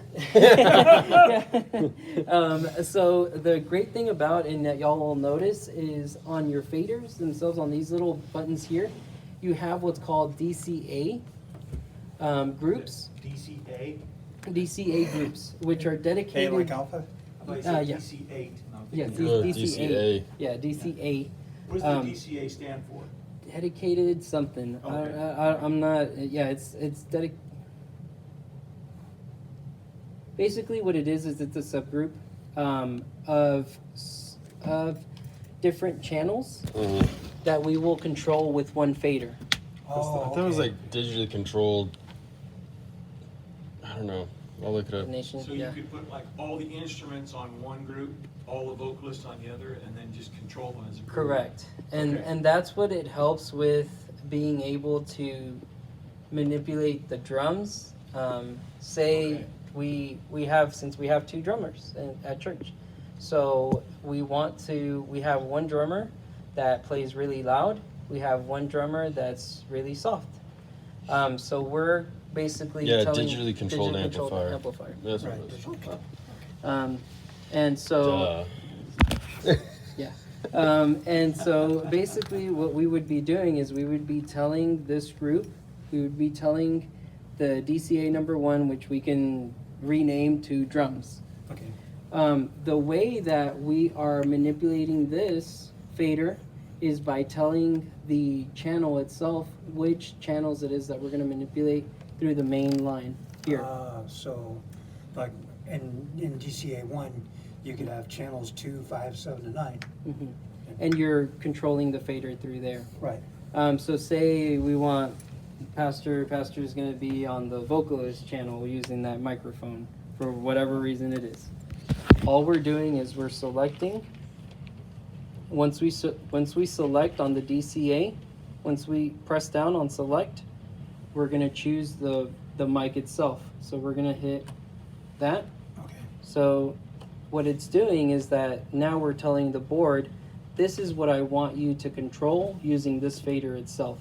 So the great thing about, and that y'all will notice, is on your faders themselves, on these little buttons here, you have what's called DCA groups. DCA groups, which are A dedicated. like alpha? Yeah. DC-8. Yeah, DCA. DCA. Yeah, DCA. What does the DCA stand for? Dedicated something. Okay. I'm not. Yeah, it's dedicated. Basically, what it is it's a subgroup of different channels Mm-hmm. that we will control with one fader. Oh, I thought it was okay. like digitally controlled. I don't know. I'll look it up. Nation, So yeah. you could put like all the instruments on one group, all the vocalists on the other, and then just control them as a group. Correct. And Okay. and that's what it helps with being able to manipulate the drums. Say Okay. we have, since we have 2 drummers at church, so we have one drummer that plays really loud. We have one drummer that's really soft. So we're basically telling digitally controlled amplifier. That's what Right, it is. digital control. And so Duh. yeah. And so basically what we would be doing is we would be telling this group, we would be telling the DCA number 1, which we can rename to drums. Okay. The way that we are manipulating this fader is by telling the channel itself which channels it is that we're going to manipulate through the main line here. So, like, in DCA 1, you could have channels 2, 5, 7, and 9. Mhm. And you're controlling the fader through there. Right. So say we want Pastor is going to be on the vocalist channel using that microphone for whatever reason it is. All we're doing is we're selecting. Once we select on the DCA, once we press down on select, we're going to choose the mic itself. So we're going to hit that. Okay. So what it's doing is that now we're telling the board, this is what I want you to control using this fader itself.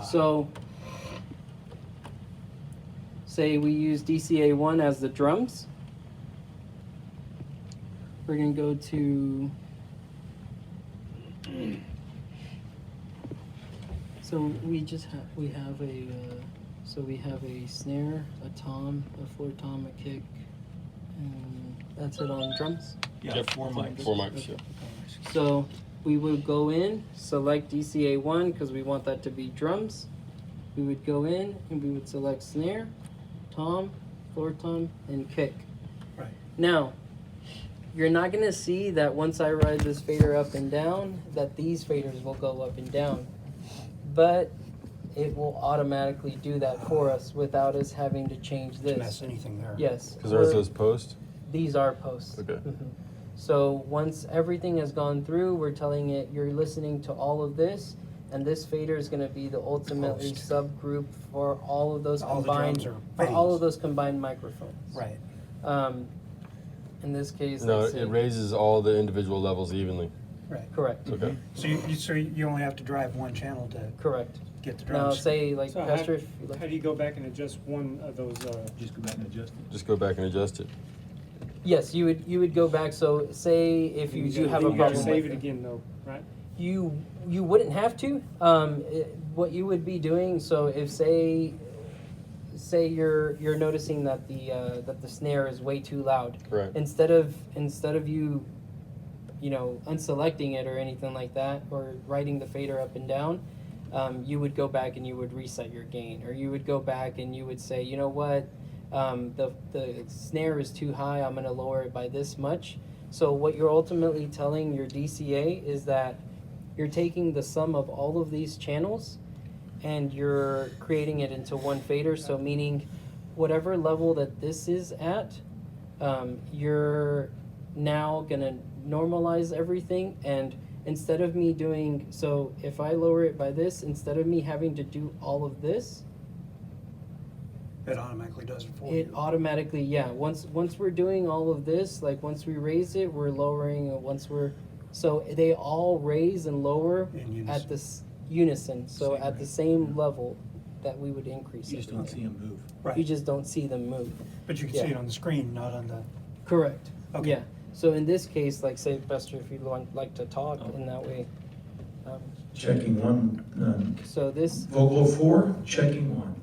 So say we use DCA 1 as the drums. We're going to go to, so we have a snare, a tom, a floor tom, a kick, and that's it on drums. Yeah, Yep. 4 mics. 4 mics, yeah. So we would go in, select DCA 1 because we want that to be drums. We would go in and we would select snare, tom, floor tom, and kick. Right. Now, you're not going to see that once I ride this fader up and down, that these faders will go up and down. But it will automatically do that for us without us having to change Mess this. anything there. Yes. Because ours those post. These are posts. Okay. Mhm. So once everything has gone through, we're telling it you're listening to all of this, and this fader is going to be the ultimately Post. subgroup for all of those All the combined, drums for are all fades. of those combined microphones. Right. In this case, No, let's see. it raises all the individual levels evenly. Right. Correct. Okay. So you only have to drive one channel to Correct. get the Now, drums. say like So Pastor, if you how like, do you go back and adjust one of those? Just go back and adjust it. Just go back and adjust it. yes, you would go back. So say if you do have then a you gotta problem save with it again, though, right? you wouldn't have to. What you would be doing. So if say you're noticing that the snare is way too loud. Right. Instead of you unselecting it or anything like that, or riding the fader up and down, you would go back and you would reset your gain, or you would go back and you would say, you know what, the snare is too high, I'm going to lower it by this much. So what you're ultimately telling your DCA is that you're taking the sum of all of these channels and you're creating it into one fader. So meaning whatever level that this is at, you're now going to normalize everything. And instead of me doing, so if I lower it by this, instead of me having to do all of this, It automatically does it for it you. automatically, yeah, once we're doing all of this, like once we raise it, we're lowering it, so they all raise and lower In unison. at this unison, so Same at the rate. same level that we would increase You just don't see them move. Right. You just don't see them move. But you can yeah. see it on the screen, not on the. Correct. Okay. Yeah. So in this case, like say, Buster, if you'd like to talk in that way. Checking one, none. So this, Vocal 4, checking 1.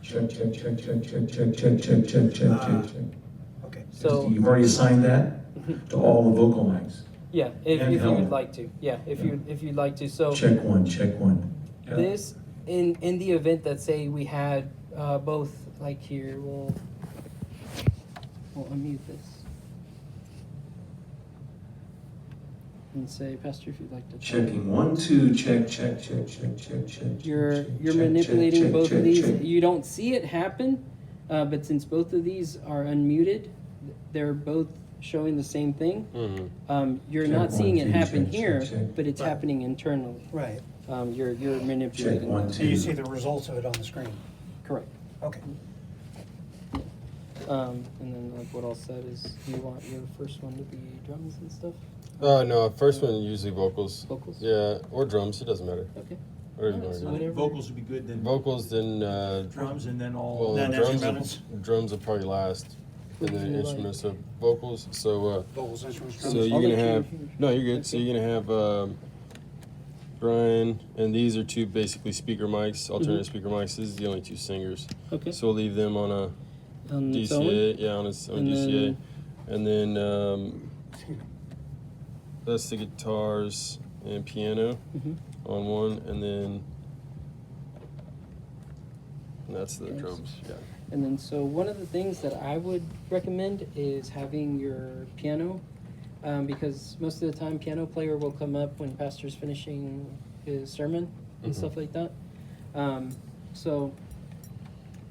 Check, check, check, check, check, check, check, check, check, check, check, check. Okay. so You've already assigned that to all the vocal mics. yeah, if And you helmet. would like to, yeah, if you'd like to, so. Check 1, check 1. Yeah. This, in the event that say we had both, like here, we'll unmute this. And say, Pastor, if you'd like to. Checking 1, 2, check, check, check, check, check, check. You're check, check, manipulating check, both check, of these. check. You don't see it happen, But since both of these are unmuted, they're both showing the same thing. You're Check not seeing one, it two, happen check, here, check, check. but it's Right. happening internally. Right. You're Check manipulating. one, that. So you two. see the results of it on the screen. Correct. Okay. And then like what else said is you want your first one to be drums and stuff? No, first one usually vocals. Vocals? Yeah, or drums. It doesn't matter. Okay. Whatever you Alright, want so to do. whatever. Vocals would be good, then Vocals, then drums, and then all. well, Then drums. instrumentals. Drums will probably last, What and do then you like? instruments. So vocals. So Vocals, instruments, so drums. you're I'll gonna let you- have no, you're good. So you're gonna have Brian, and these are two basically speaker mics, alternative speaker mics. This is the only two singers. Okay. So we'll leave them on a On its own? DCA, yeah, on its own And DCA, then- and then that's the guitars and piano Mhm. on one, and that's the Okay. drums. Yeah. And then, so one of the things that I would recommend is having your piano, because most of the time, piano player will come up when pastor's finishing his sermon and Mhm. stuff like that. So,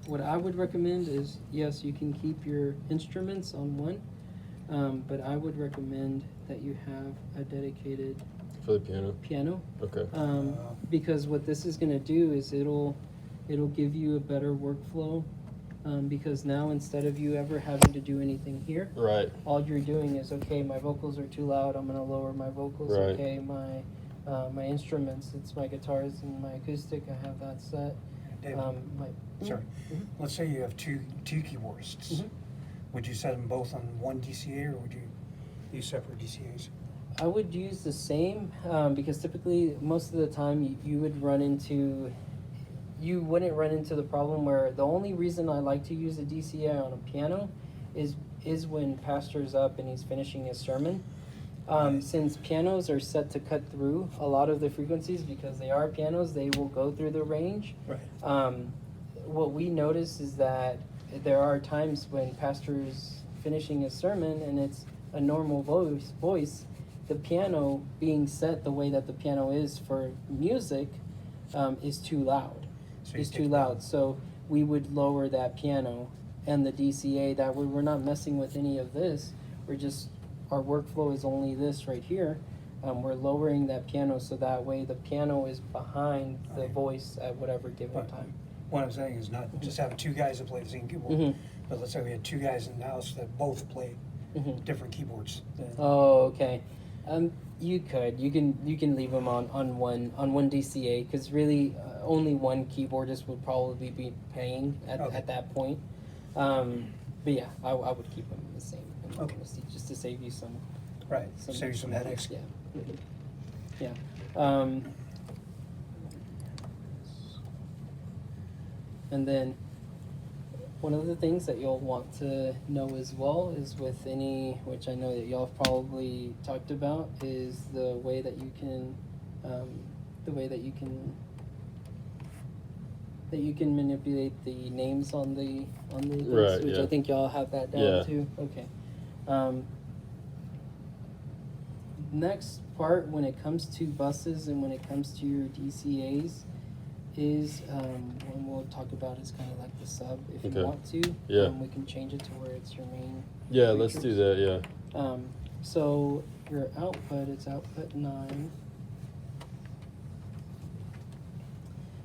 what I would recommend is, yes, you can keep your instruments on one, but I would recommend that you have a dedicated For the piano. piano. Okay. Because what this is going to do is it'll give you a better workflow, because now instead of you ever having to do anything here, Right. all you're doing is, okay, my vocals are too loud, I'm going to lower my vocals. Right. Okay, my instruments, it's my guitars and my acoustic, I have that set. David, My, sorry. Mhm. Let's say you have two keyboardists. Mhm. Would you set them both on one DCA, or would you use separate DCAs? I would use the same, because typically, most of the time, you would run into, you wouldn't run into the problem where the only reason I like to use a DCA on a piano is when pastor's up and he's finishing his sermon. Since pianos are set to cut through a lot of the frequencies, because they are pianos, they will go through the range. Right. What we notice is that there are times when pastor's finishing his sermon and it's a normal voice, the piano being set the way that the piano is for music is too loud. So you Is take too it loud. down. So we would lower that piano and the DCA. That way we're not messing with any of this. We're just, our workflow is only this right here. We're lowering that piano so that way the piano is behind the Okay. voice at whatever given Right. time. What I'm saying is not just having two guys that play the same keyboard, Mhm. but let's say we had two guys in the house that both play Mhm. different keyboards. Then Oh, okay. You can leave them on one DCA, because really only one keyboardist would probably be paying Okay. at that point. But yeah, I would keep them the same. in all Okay. honesty, just to save you some. Right, save you some headaches. Yeah. Yeah. And then one of the things that you'll want to know as well is with any, which I know that y'all have probably talked about, is the way that you can manipulate the names on the things, Right, which I yeah. think y'all have that down Yeah. too. Okay. Next part, when it comes to buses and when it comes to your DCAs, is when we'll talk about is kind of like the sub. If Okay. you want to, Yeah. we can change it to where it's your main. Yeah, let's do features. that. Yeah. So your output, it's output 9.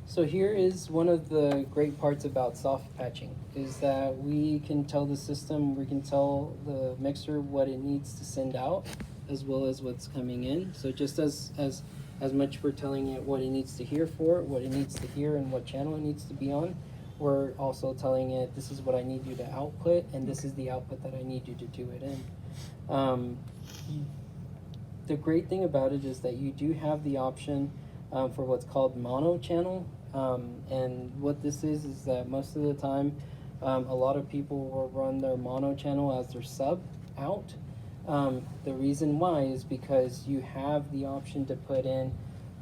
So here is one of the great parts about soft patching, is that we can tell the system, we can tell the mixer what it needs to send out, as well as what's coming in. So just as much we're telling it what it needs to hear for, what it needs to hear, and what channel it needs to be on, we're also telling it, this is what I need you to output, and this is the output that I need you to do it in. The great thing about it is that you do have the option for what's called mono channel. And what this is that most of the time, a lot of people will run their mono channel as their sub out. The reason why is because you have the option to put in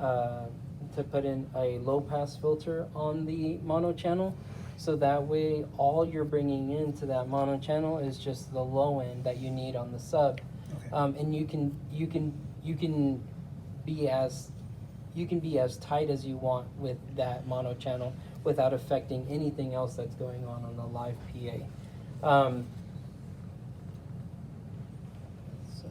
a low pass filter on the mono channel, so that way all you're bringing into that mono channel is just the low end that you need on the sub. Okay. And you can be as you can be as tight as you want with that mono channel without affecting anything else that's going on the live PA. So,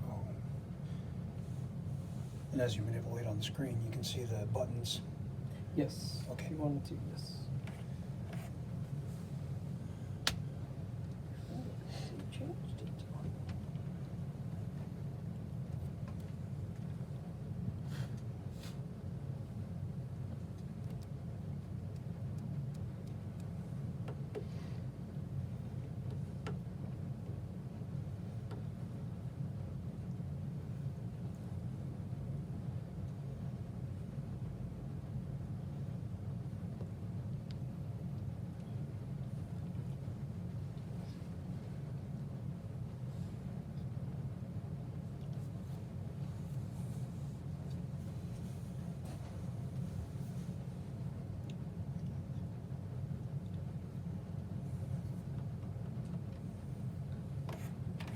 Oh. And as you manipulate on the screen, you can see the buttons. yes, Okay. if you wanted to, yes. Changed it.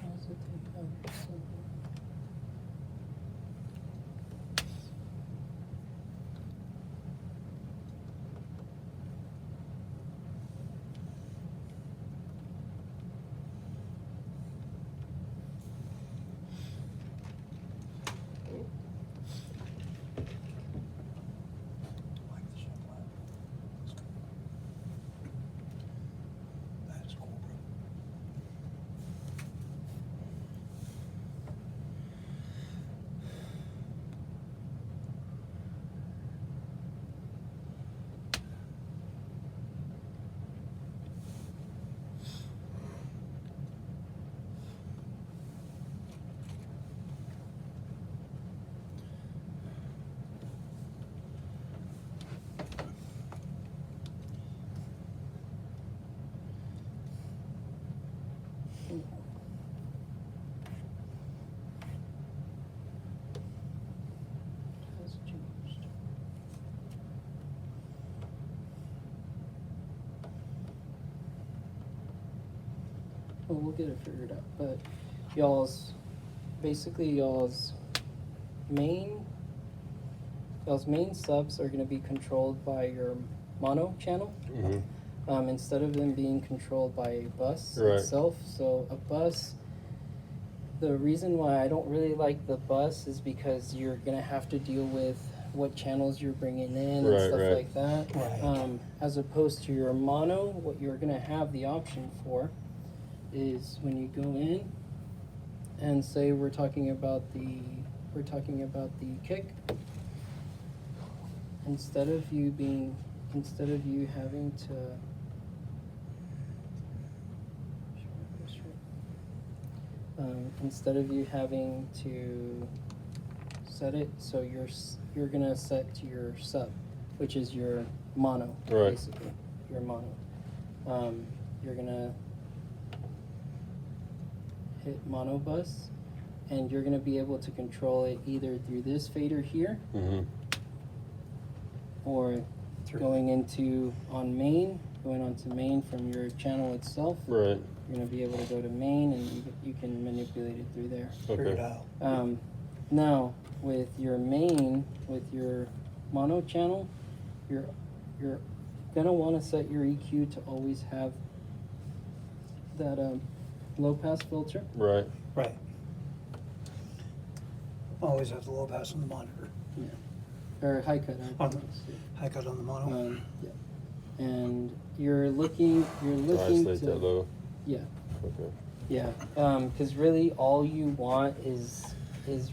How's it take out? So- That is cool, bro. Has changed. Well, we'll get it figured out, but basically y'all's main subs are gonna be controlled by your mono channel. Mm-hmm. Instead of them being controlled by a bus Right. itself. So a bus, the reason why I don't really like the bus is because you're gonna have to deal with what channels you're bringing in Right, and stuff right. like that. Right. As opposed to your mono, what you're gonna have the option for is when you go in and say we're talking about the kick. Instead of you having to instead of you having to set it, so you're gonna set to your sub, which is your mono, Right. basically, your mono. You're gonna hit mono bus, and you're gonna be able to control it either through this fader here, Mm-hmm. or Through- going onto main from your channel itself. Right. You're gonna be able to go to main, and you can manipulate it through there. Figure it Okay. out. Now, with your main, with your mono channel, you're gonna want to set your EQ to always have that low pass filter. Right. Right. Always have the low pass on the monitor. Or high cut. I On think the- it's, yeah. High cut on the mono. Yeah. And you're looking To isolate to that low. yeah. Okay. Yeah, because really all you want is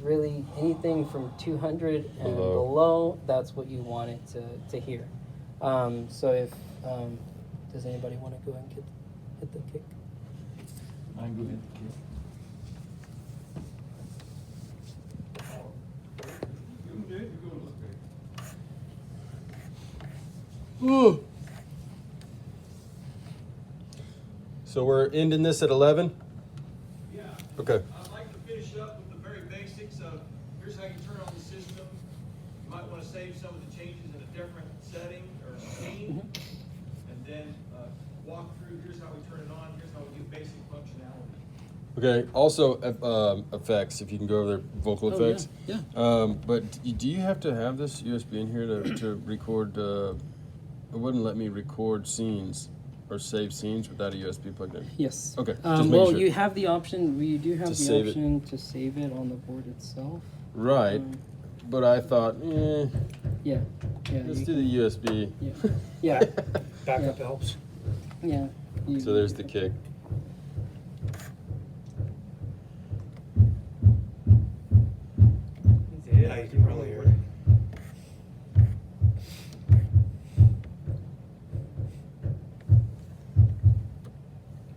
really anything from 200 and Below. below. That's what you want it to hear. So if does anybody want to go and hit the kick? I can go hit the kid. So we're ending this at 11? Yeah. Okay. I'd like to finish up with the very basics of, here's how you turn on the system. You might want to save some of the changes in a different setting or scene. And then walk through, here's how we turn it on, here's how we get basic functionality. Okay. Also, effects, if you can go over there, vocal effects. Yeah. But do you have to have this USB in here to record? It wouldn't let me record scenes or save scenes without a USB plugged in. Yes. Okay, just making Well, sure. you have the option. We do have To the save it. option to save it on the board itself. Right. But I thought, Yeah. Yeah. let's you do the USB. can- Yeah. Backup helps. Yeah. You- So there's the kick. Yeah, you can really hear it.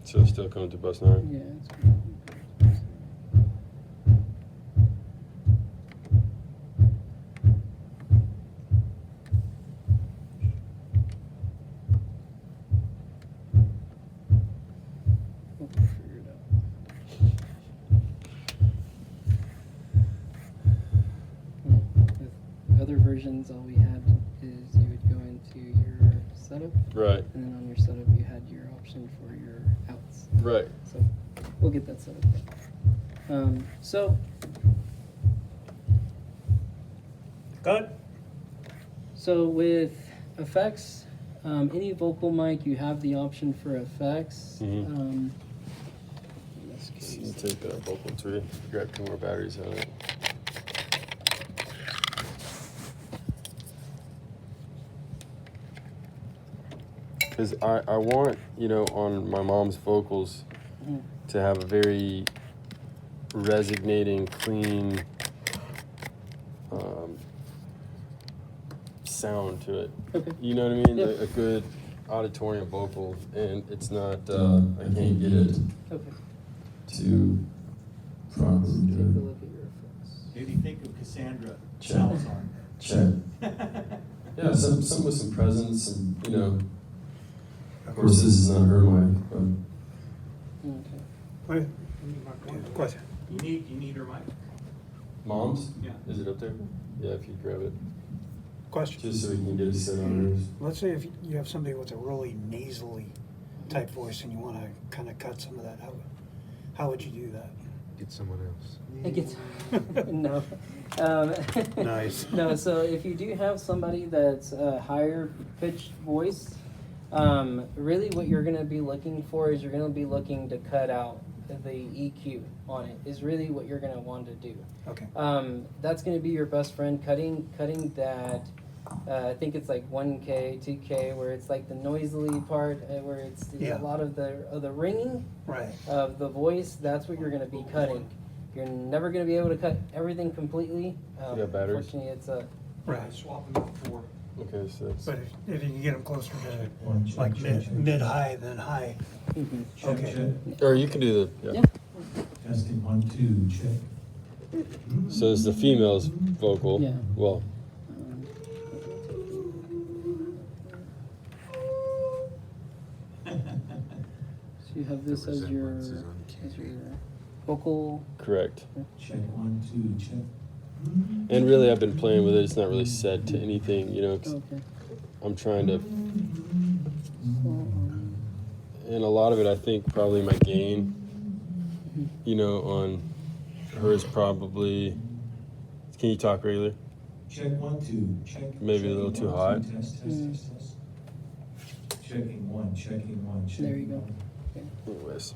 So it's still coming to bus 9. Yeah. It's good. We'll figure it out. With other versions, all we had is you would go into your setup, Right. and then on your setup you had your option for your outs. Right. So we'll get that set up. So Cut. So with effects, any vocal mic, you have the option for effects. Mhm. In this So you case, take that vocal tree, grab 2 more batteries on it. Because I want, on my mom's vocals Mhm. to have a very resonating, clean sound to it. Okay. You know what I mean? Yeah. A good auditorium vocal, and it's not, I can't get it Okay. to properly Let's take a do look at your effects. Maybe think of Cassandra Check. Salazar. Check. Yeah, some with some presence, and of course this is not her mic, but Okay. Wait, question. You need her mic. mom's? Yeah. Is it up there? Yeah, if you grab it, Question. just so we can get it set on hers. Let's say if you have somebody with a really nasally type voice and you want to kind of cut some of that out, how would you do that? Get someone else. It gets no. Nice. No, so if you do have somebody that's a higher pitched voice, really what you're going to be looking for is you're going to be looking to cut out the EQ on it. Is really what you're going to want to do. Okay. That's going to be your best friend. Cutting that. I think it's like 1K, 2K, where it's like the noisily part, where it's Yeah. a lot of the ringing Right. of the voice. That's what you're going to be cutting. You're never going to be able to cut everything completely. You got batteries? Fortunately, it's a Right. Swap them out for. Okay, so that's, But if you can get them closer to One, check, like check, check. mid-high than high. Check, Okay. check. or you can do the, yeah. Yeah. Testing 1, 2, check. So it's the female's vocal. Yeah. Well, So you have this as your vocal. correct. Check 1, 2, check. And really, I've been playing with it. It's not really set to anything, 'cause Okay. I'm trying to, Um, and a lot of it, I think, probably my gain, on hers probably. Can you talk regular? Check 1, 2, check. Maybe a checking, little too 1, hot. 2, test, test. Checking 1, checking 1, checking. There you go. 1. Anyways,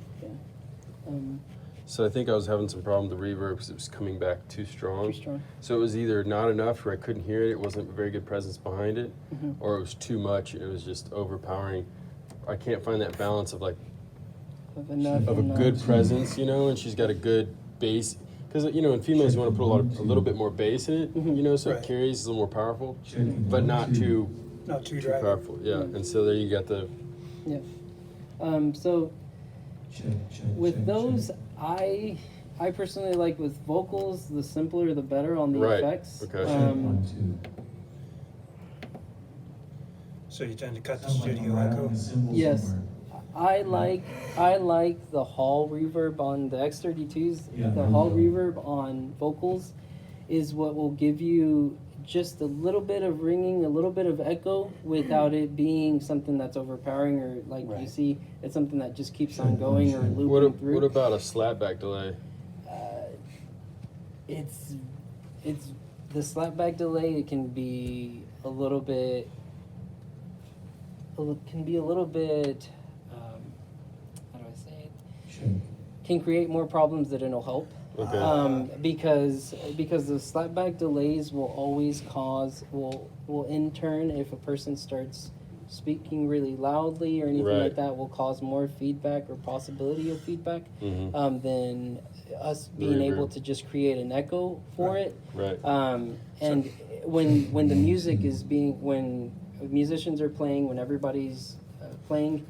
um, so I think I was having some problem with the reverb because it was coming back too strong. Too strong. So it was either not enough, or I couldn't hear it. It wasn't a very good presence behind it, Mhm. or it was too much. It was just overpowering. I can't find that balance of of enough. of a and not- good presence, and she's got a good bass. Because in females you want to put a little bit more bass in it, so it Right. carries, it's a little more powerful, Checking but 1, not 2. too Not too too driving. powerful. Yeah, and so there you got the Yeah. So Check, check, with check, those, check. I personally like with vocals, the simpler the better on the Right, effects. okay. Check, 1, 2. So you tend to cut the Sounds like studio I'm echo. rattling a cymbal Yes. somewhere. I like the hall reverb on the X32s. Yeah, The there hall we go. reverb on vocals is what will give you just a little bit of ringing, a little bit of echo without it being something that's overpowering or like you Right. see, it's something that just keeps Check, on going or check. looping through. what about a slapback delay? It's the slapback delay. It can be a little bit. It can be a little bit. How do I say it? Check. Can create more problems than it'll help. Okay. Because the slapback delays will always cause will in turn, if a person starts speaking really loudly or anything Right. like that, will cause more feedback or possibility of feedback Mhm. than us being Reverb. able to just create an echo for Right. it. Right. And when the music is when musicians are playing, when everybody's playing,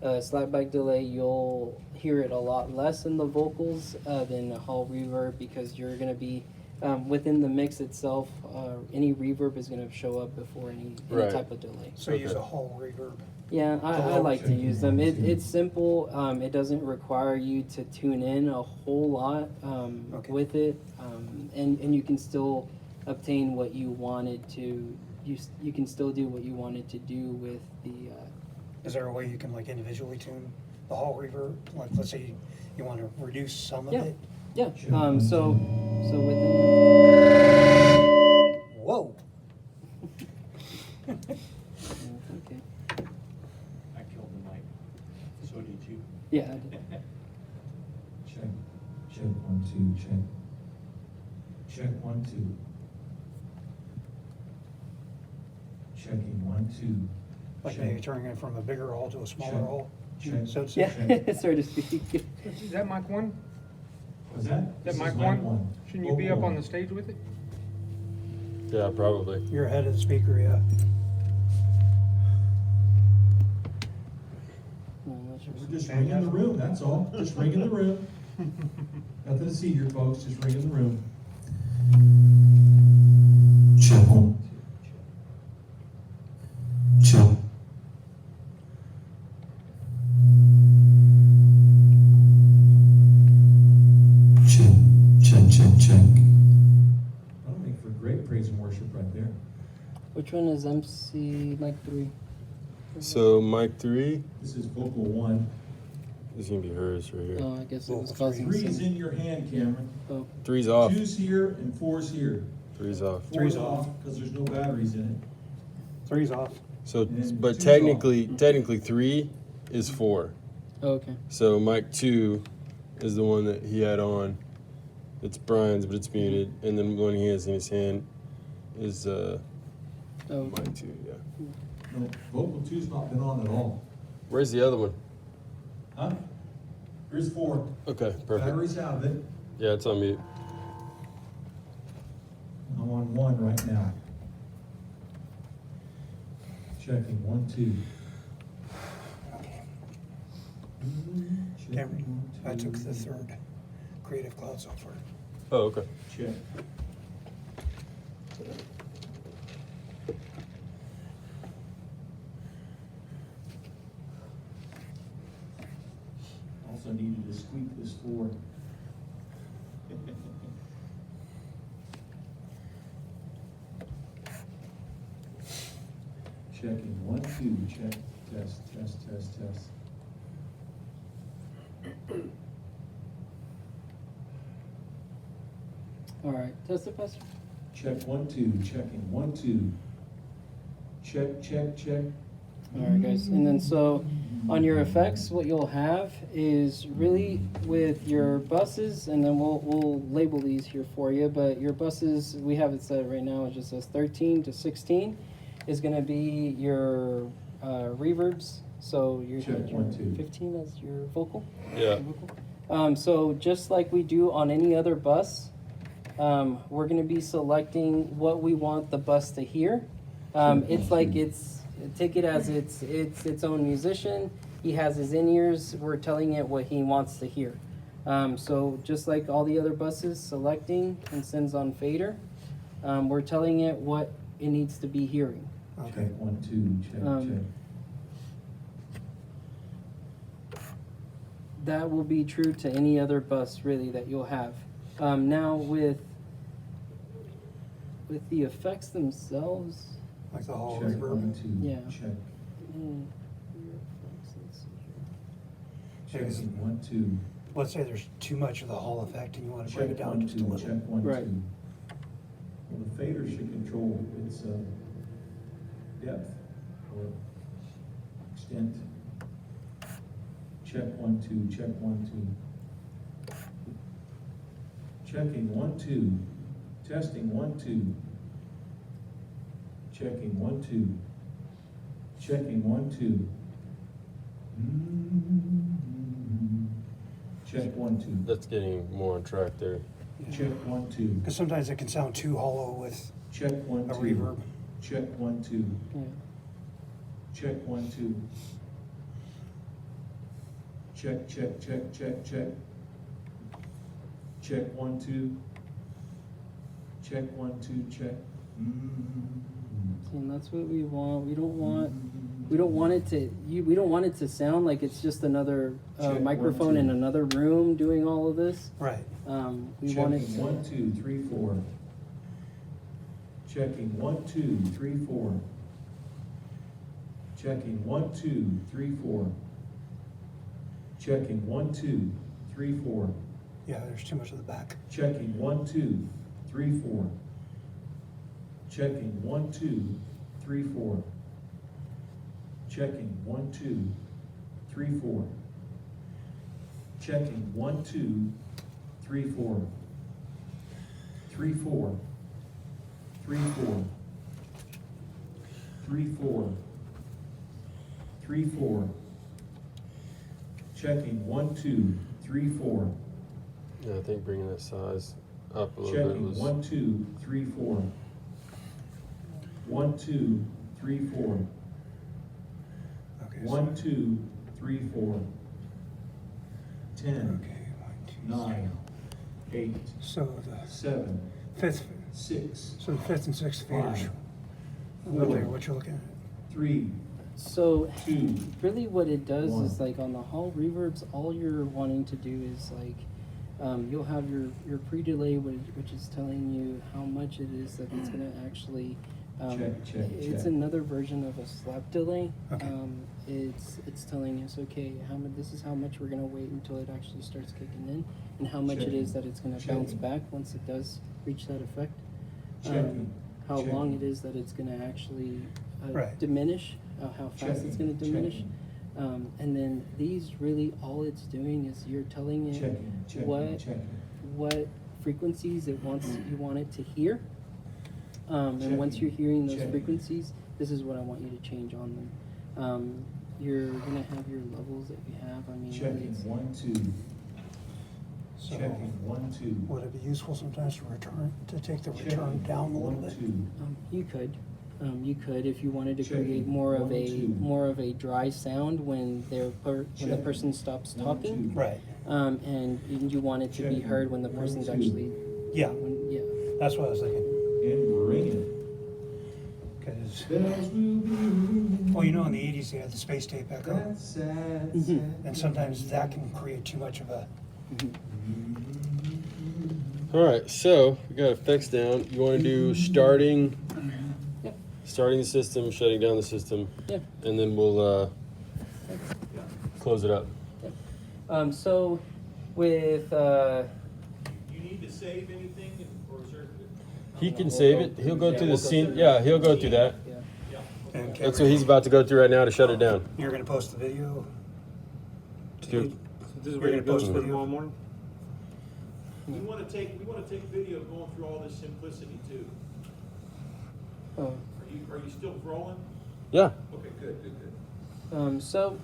slapback delay, you'll hear it a lot less in the vocals than a hall reverb because you're going to be within the mix itself. Any reverb is going to show up before any Right. type of delay. So use Okay. a hall reverb. Yeah, I like to use them. It's simple. It doesn't require you to tune in a whole lot Okay. with it, and you can still obtain what you wanted to. You can still do what you wanted to do with the. Is there a way you can like individually tune the hall reverb? Like, let's say you want to reduce some of Yeah. it. Yeah. Sure. So within. Whoa. Okay. I killed the mic. So did you. Yeah. I did. Check. Check, 1, 2, check. Check, 1, 2. Checking, 1, 2. Like Check. maybe turning it from a bigger hall to a smaller Check. hall. Check. So to say. Yeah, so to speak. Is that mic one? Was that? That This is mic mic one? Shouldn't you be Vocal up on one. the stage with it? Yeah, probably. You're ahead of the speaker, yeah. No, that's just- We're just ringing the room, that's all. Just ringing the room. Nothing to see here, folks, just ringing the room. Check, 1, 2, check. Check, check, check, check. That'll make for great praise and worship right there. Which one is MC mic 3? So mic 3 This is vocal 1. is gonna be hers right here. Oh, I guess it was Vocal causing 3 is some. in your hand, Cameron. Oh, 3's off. 2's here and 4's here. 3's off. 4's 3's off off. because there's no batteries in it. 3's off. So, And but 2's technically 3 is 4. oh, okay. So mic 2 is the one that he had on. It's Brian's, but it's muted. And then the one he has in his hand is Oh, mic 2. Yeah. No, vocal 2's not been on at all. Where's the other one? Huh? Here's 4. Okay, perfect. Batteries out of it. Yeah, it's on mute. I'm on 1 right now. Checking 1, 2. Okay. Checking, Cameron, 1, I 2. took the third Creative Cloud software. Oh, okay. Check. Also needed to squeak this 4. Checking 1, 2, check, test, test, test, test. all right. Test it, Pastor. Check 1, 2, checking 1, 2. Check, check, check. All right, guys. And then so on your effects, what you'll have is really with your buses, and then we'll label these here for you. But your buses, we have it set right now. It just says 13 to 16 is going to be your reverbs. So your, Check, your 1, 2. 15 as your vocal. Yeah. So just like we do on any other bus, we're going to be selecting what we want the bus to hear. It's like it's take it as it's its own musician. He has his in-ears. We're telling it what he wants to hear. So just like all the other buses selecting and sends on fader, we're telling it what it needs to be hearing. Check 1, 2, check, check. That will be true to any other bus really that you'll have. Now with the effects themselves, Like the hall Check reverb. 1, 2, Yeah. check. let's see Yeah, 'cause Checking 1, 2. let's say there's too much of the hall effect and you want to Check bring it down 1, just a 2, little. check 1, Right. 2. Well, the fader should control its depth or extent. Check 1, 2, check 1, 2. Checking 1, 2. Testing 1, 2. Checking 1, 2. Checking 1, 2. Check 1, 2. That's getting more on track there. Check 1, 2. Because sometimes it can sound too hollow with Check 1, a 2. reverb. Check 1, 2. Yeah. Check 1, 2. Check, check, check, check, check. Check 1, 2. Check 1, 2, check. And that's what we want. We don't want it to we don't want it to sound like it's just another Check 1, microphone 2. in another room doing all of this. Right. We want it Checking to 1, 2, 3, 4. Checking 1, 2, 3, 4. Checking 1, 2, 3, 4. Checking 1, 2, 3, 4. Yeah, there's too much of the back. Checking 1, 2, 3, 4. Checking 1, 2, 3, 4. Checking 1, 2, 3, 4. Checking 1, 2, 3, 4. 3, 4. 3, 4. 3, 4. 3, 4. Checking 1, 2, 3, 4. Yeah, I think bringing that size up a little bit Checking was. 1, 2, 3, 4. 1, 2, 3, 4. Okay. 1, 2, 3, 4. 10, Okay. 1, 2, 9, 8, So the 7, fifth, 6, so the fifth and sixth faders. 5, Okay, what you're looking at. 3, So 2. really what it does One. is like on the hall reverbs, all you're wanting to do is like you'll have your pre-delay which is telling you how much it is that it's going to actually Check, check, it's check. another version of a slap delay. Okay. It's telling us, okay, this is how much we're going to wait until it actually starts kicking in, and how much it is that it's going to bounce Checking. back once it does reach that effect. Checking. How long Checking. it is that it's going to actually Right. diminish, how fast it's going to Checking, diminish. And then these really, all it's doing is you're telling it Checking, checking, what checking. what frequencies you want it to hear. And once Checking, you're hearing those checking. frequencies, this is what I want you to change on them. You're gonna have your levels that you have. I mean, Checking it's- 1, 2. So Checking 1, 2. would it be useful sometimes to take the return Checking down a little 1, bit? 2. you could if you wanted to Checking. create more of 1, a 2. more of a dry sound when when the Checking. person stops 1, talking. 2. Right. And you want it to be Checking. heard when the 1, person's 2. actually Yeah, yeah. that's what I was thinking. And ringing. Because, Bells will be ringing. well, you know, in the 80s, they had the space tape echo. That sad, Mhm. sad And sometimes that can create too much of a, All right, so we got effects down. You want to do starting Yep. the system, shutting down the system, Yeah. and then we'll close it up. So with You need to save anything, or is there? He can save it. He'll go through the we'll go scene. through Yeah, he'll go through that. yeah. and That's what he's about to go through right now to shut it down. you're gonna post the video? Good. This is You're where you're gonna post going for video? tomorrow morning? We wanna take video going through all this simplicity too. Oh. Are you still rolling? Yeah. Okay, good. So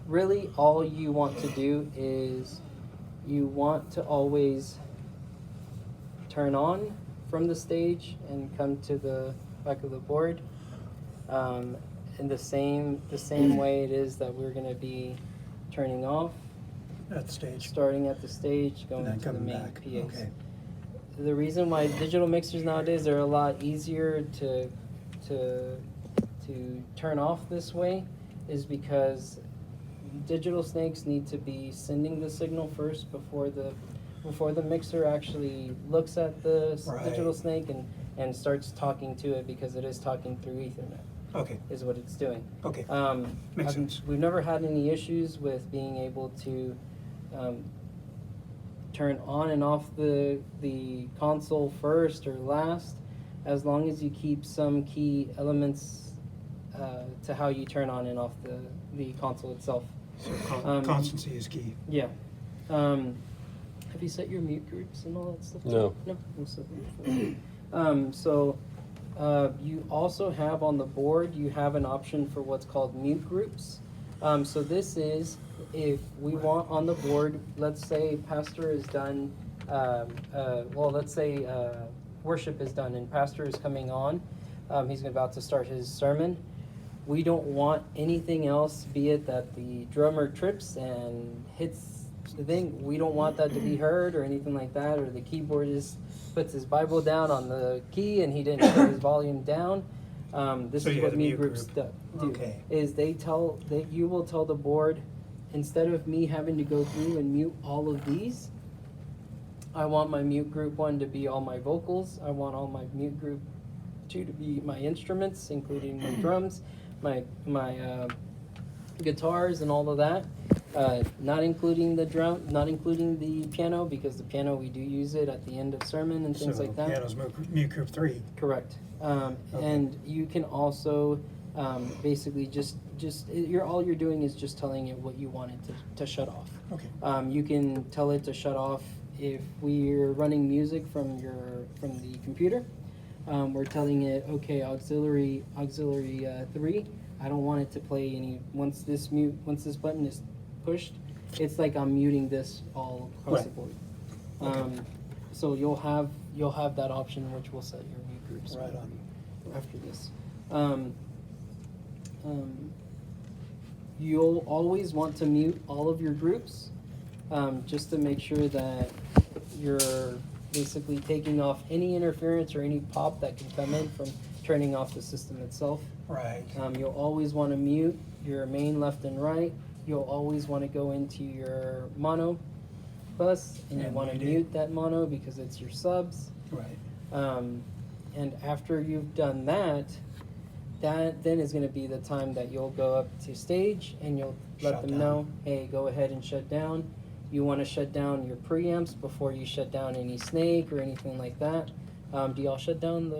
really all you want to do is you want to always turn on from the stage and come to the back of the board. in the same way it is that we're gonna be turning off, At the stage. starting at the stage, And going then to the coming main back. PAs. Okay. The reason why digital mixers nowadays are a lot easier to turn off this way is because digital snakes need to be sending the signal first before the mixer actually looks at the digital Right. snake and starts talking to it, because it is talking through Ethernet Okay. is what it's doing. Okay. I've- Makes sense. We've never had any issues with being able to turn on and off the console first or last, as long as you keep some key elements to how you turn on and off the console itself. So Um, constancy is key. Yeah. Have you set your mute groups and all that stuff? No. No. We'll set them before. You also have on the board, you have an option for what's called mute groups. So this is, if we want on the board, let's say pastor is done, let's say worship is done and pastor is coming on, he's about to start his sermon. We don't want anything else, be it that the drummer trips and hits the thing. We don't want that to be heard or anything like that, or the keyboardist puts his Bible down on the key and he didn't put his volume down. This So is you what have a mute mute groups group. do. Okay. Is you will tell the board, instead of me having to go through and mute all of these, I want my mute group 1 to be all my vocals. I want all my mute group 2 to be my instruments, including my drums, my guitars and all of that. Not including the drum, not including the piano, because the piano we do use it at the end of sermon and things So like that. piano's mute group 3. Correct. And you can also basically all you're doing is just telling it what you want it to shut off. Okay. You can tell it to shut off if we're running music from the computer. We're telling it, okay, auxiliary 3. I don't want it to play any. Once this button is pushed, it's like I'm muting this all across the board. So you'll have that option, which will set your mute groups Right on. after this. You'll always want to mute all of your groups, just to make sure that you're basically taking off any interference or any pop that can come in from turning off the system itself. Right. You'll always want to mute your main left and right. You'll always want to go into your mono bus, and you And want to mute it. mute that mono because it's your subs. Right. And after you've done that then is going to be the time that you'll go up to stage and you'll let Shut them down. know, hey, go ahead and shut down. You want to shut down your preamps before you shut down any snake or anything like that. Do y'all shut down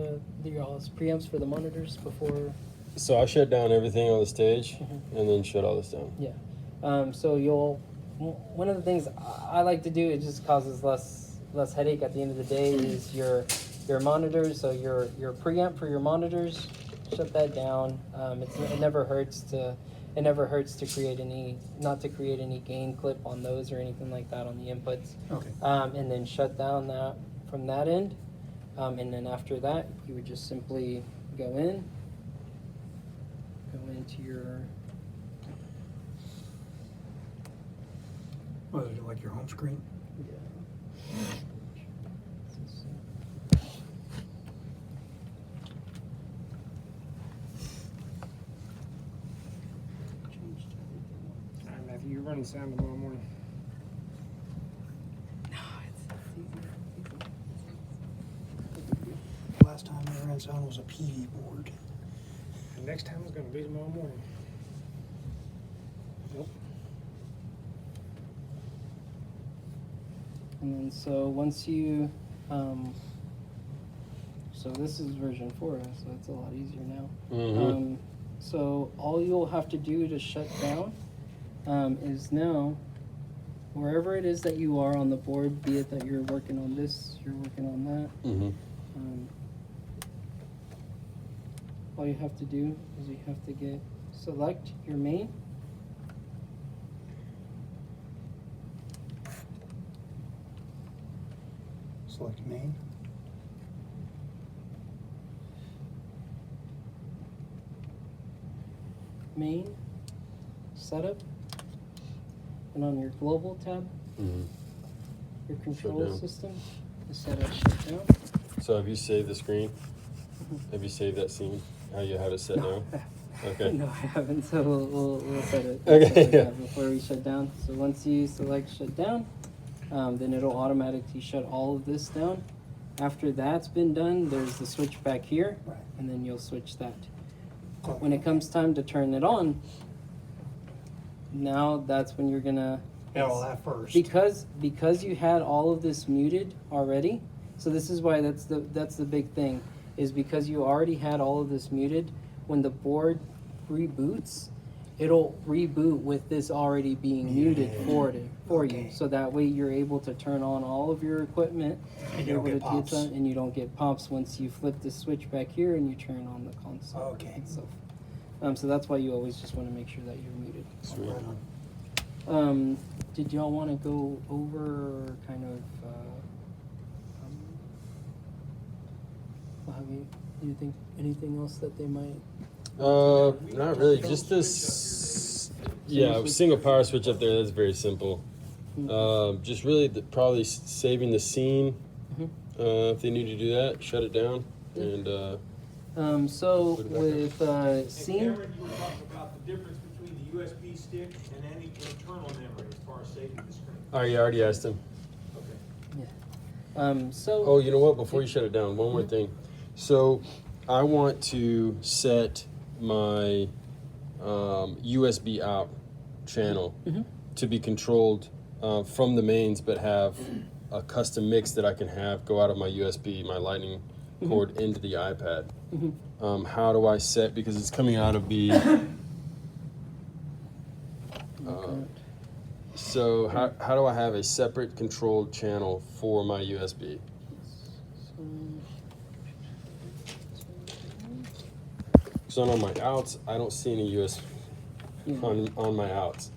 y'all's preamps for the monitors before? So I shut down everything on the stage and then shut all this down. Yeah. So one of the things I like to do, it just causes less headache at the end of the day, is your monitors. So your preamp for your monitors, shut that down. It never hurts to create any gain clip on those or anything like that on the inputs. Okay. And then shut down that from that end. And then after that, you would just simply go into your. Was it like your home screen? All right, Matthew, you're running sound tomorrow morning. Last time I ran sound was a PD board. The next time is gonna be tomorrow morning. Nope. And then so once you, so this is version 4, so it's a lot easier now. Mhm. So all you'll have to do to shut down is now, wherever it is that you are on the board, be it that you're working on this, you're working on that, all you have to do is you have to select your main. Select main. main setup, and on your global tab, Mhm. your control down. system is set up shut down. So have you saved the screen? Have you saved that scene? How you have it set now? Okay. No, I haven't. So we'll set it. Okay, set it yeah. up before we shut down. So once you select shut down, then it'll automatically shut all of this down. After that's been done, there's the switch back here, Right. and then you'll switch that. So- When it comes time to turn it on, now that's when you're gonna. Yeah, all that first. Because you had all of this muted already. So this is why that's the big thing, is because you already had all of this muted. When the board reboots, it'll reboot with this already being muted for you. Okay. So that way you're able to turn on all of your equipment. And you you're don't get able to pops. done, and you don't get pops once you flip the switch back here and you turn on the console Okay. itself. So that's why you always just want to make sure that you're muted. Sweet. Right on. Did y'all want to go over kind of, do you think anything else that they might? Not really. Just this. Yeah, single power switch up there. That's very simple. Just really probably saving the scene. If they need to do that, shut it down. And So Put it back with And scene, Cameron, you were talking about the difference between the USB stick and any internal memory as far as saving the screen. oh, you already asked him. Okay. so. Oh, you know what? Before you shut it down, one more thing. So, I want to set my USB out channel to be controlled from the mains, but have a custom mix that I can have go out of my USB, my Lightning cord into the iPad. How do I set? Because it's coming out of the. So how do I have a separate controlled channel for my USB? So on my outs, I don't see any USB on my outs.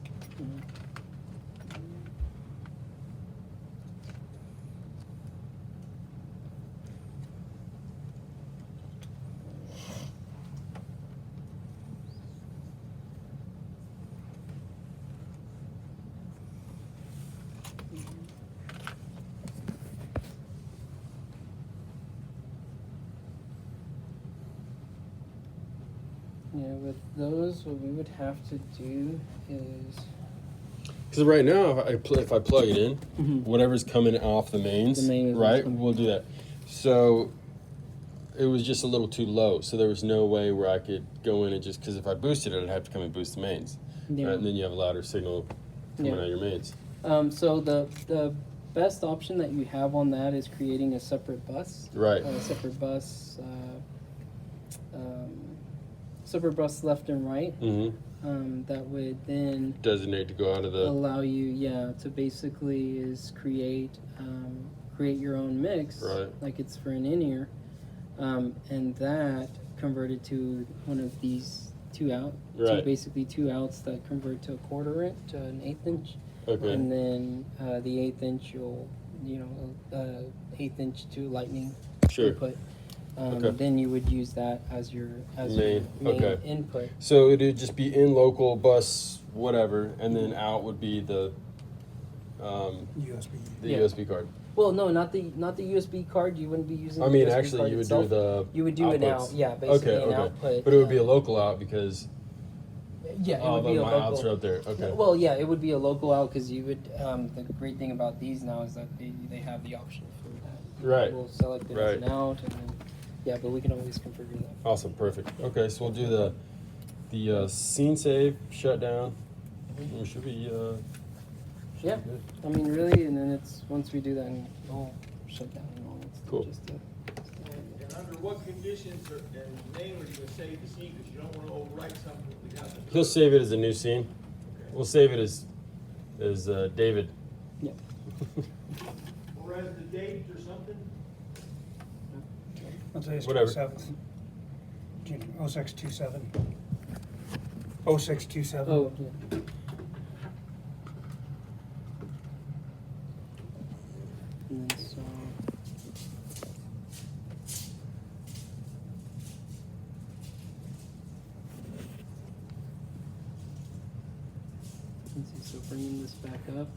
Yeah, with those, what we would have to do is. Because right now, if I plug it in, whatever's coming off the mains, The main is what's right, coming. we'll do that. So it was just a little too low, so there was no way where I could go in and just, because if I boosted it, I'd have to come and boost the mains. Yeah. Right? And then you have a louder signal coming Yeah. out of your mains. So the best option that you have on that is creating a separate bus. Right. A separate bus left and right. That would then Designate to go out of the. allow you, to basically is create your own mix, Right. like it's for an in-ear, and that converted to one of these two Right. basically two outs that convert to a 1/4 inch to an 1/8 inch. Okay. And then the 1/8 inch, you'll 1/8 inch to Lightning Sure. input. Okay. Then you would use that as your Main, main okay. input. So it'd just be in local bus, whatever, and then out would be the USB. Yeah. USB card. Well, no, not the USB card. You wouldn't be using. I the mean, USB actually, card you would itself. do the. You would do an outputs. out, yeah, basically Okay, an okay. output. But it would be a local out because Yeah, it all would be a my local. outs are out there. Okay. Well, yeah, it would be a local out because you would. The great thing about these now is that they have the option for that. Right. We'll select it as Right. an out, and then but we can always configure that. Awesome. Perfect. Okay, so we'll do the scene save shutdown. We should be. Yeah. Good. I mean, really, and then it's once we do that, and all shut down and all that stuff. Cool. Just to, And under what conditions and mainly are you gonna save the scene, because you don't wanna overwrite something that we have to. He'll save it as a new scene. Okay. We'll save it as David. yeah. Or as the date or something? I'll say it's Whatever. 27th. 0627. 0627. Oh, yeah. And then so. consistency. So bringing this back up,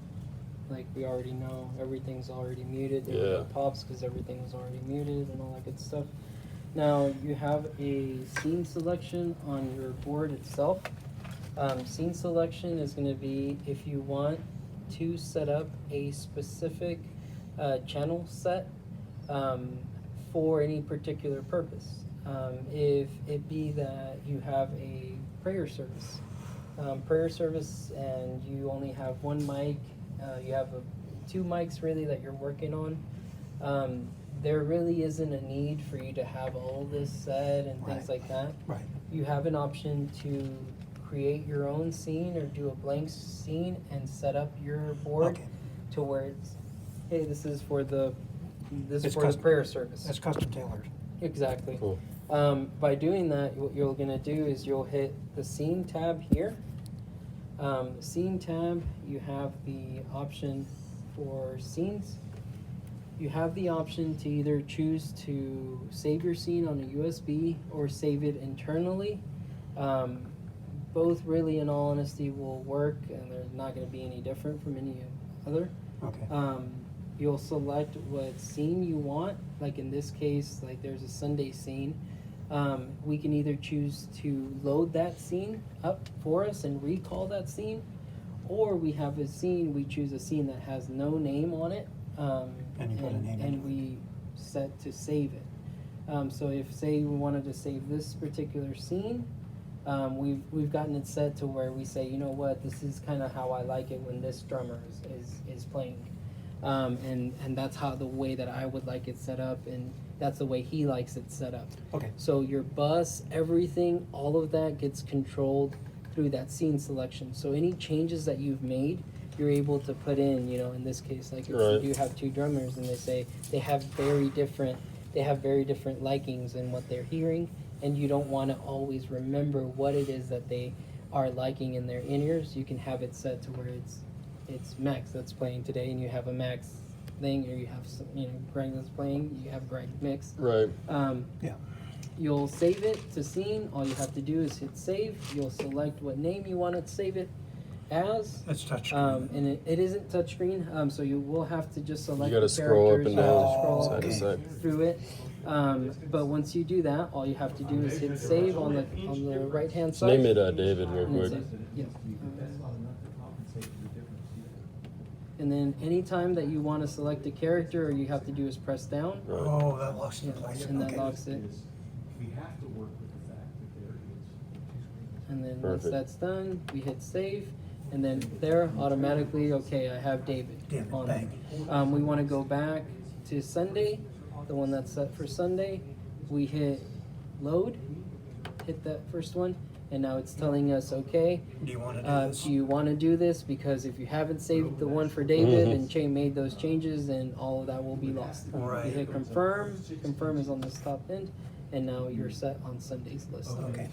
like we already know, everything's already muted. There Yeah. were no pops because everything was already muted and all that good stuff. Now you have a scene selection on your board itself. Scene selection is going to be if you want to set up a specific channel set for any particular purpose. If it be that you have a prayer service, and you only have one mic, you have two mics really that you're working on, there really isn't a need for you to have all this set and things Right. like that. Right. You have an option to create your own scene or do a blank scene and set up your board Okay. to where it's, hey, this is for the It's the custom- prayer service. That's custom tailored. Exactly. Cool. By doing that, what you're gonna do is you'll hit the scene tab here. Scene tab, you have the option for scenes. You have the option to either choose to save your scene on a USB or save it internally. Both really, in all honesty, will work, and they're not gonna be any different from any other. Okay. You'll select what scene you want. Like in this case, like there's a Sunday scene. We can either choose to load that scene up for us and recall that scene, or we have a scene, we choose a scene that has no name on it. And you put a name and into it. we set to save it. So if, say, we wanted to save this particular scene, we've gotten it set to where we say, you know what, this is kind of how I like it when this drummer is playing. And that's how the way that I would like it set up, and that's the way he likes it set up. Okay. So your bus, everything, all of that gets controlled through that scene selection. So any changes that you've made, you're able to put in, you know, in this case, like if Right. you do have two drummers and they say they have very different likings in what they're hearing, and you don't want to always remember what it is that they are liking in their in-ears, you can have it set to where it's Max that's playing today, and you have a Max thing, or you have some, you know, Greg that's playing, you have Greg mix. Right. Yeah. You'll save it to scene. All you have to do is hit save. You'll select what name you want to save it as. That's touchscreen. And it isn't touchscreen, so you will have to just select You gotta the scroll up characters. and You have to down, scroll side to side. through it. But once you do that, all you have to do is hit save on the right hand side. Name it David real And quick. it's yeah. And then anytime that you want to select a character, all you have to do is press down, Right. Oh, that locks it yeah, in place. and that Okay. locks it. We have to work with the fact that there is. And then Perfect. once that's done, we hit save, and then there automatically, okay, I have David David, on bang. there. We want to go back to Sunday, the one that's set for Sunday. We hit load, hit that first one, and now it's telling us, okay, Do you want to do this? do you want to do this? Because if you haven't saved the one for David Mhm. and Che made those changes, then all of that will be lost. Right. You hit confirm, confirm is on this top end, and now you're set on Sunday's list. Okay.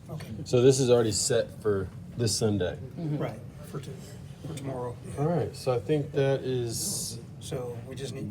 Okay. So this is already set for this Sunday. Right. For tomorrow. All right. So I think that is So we just need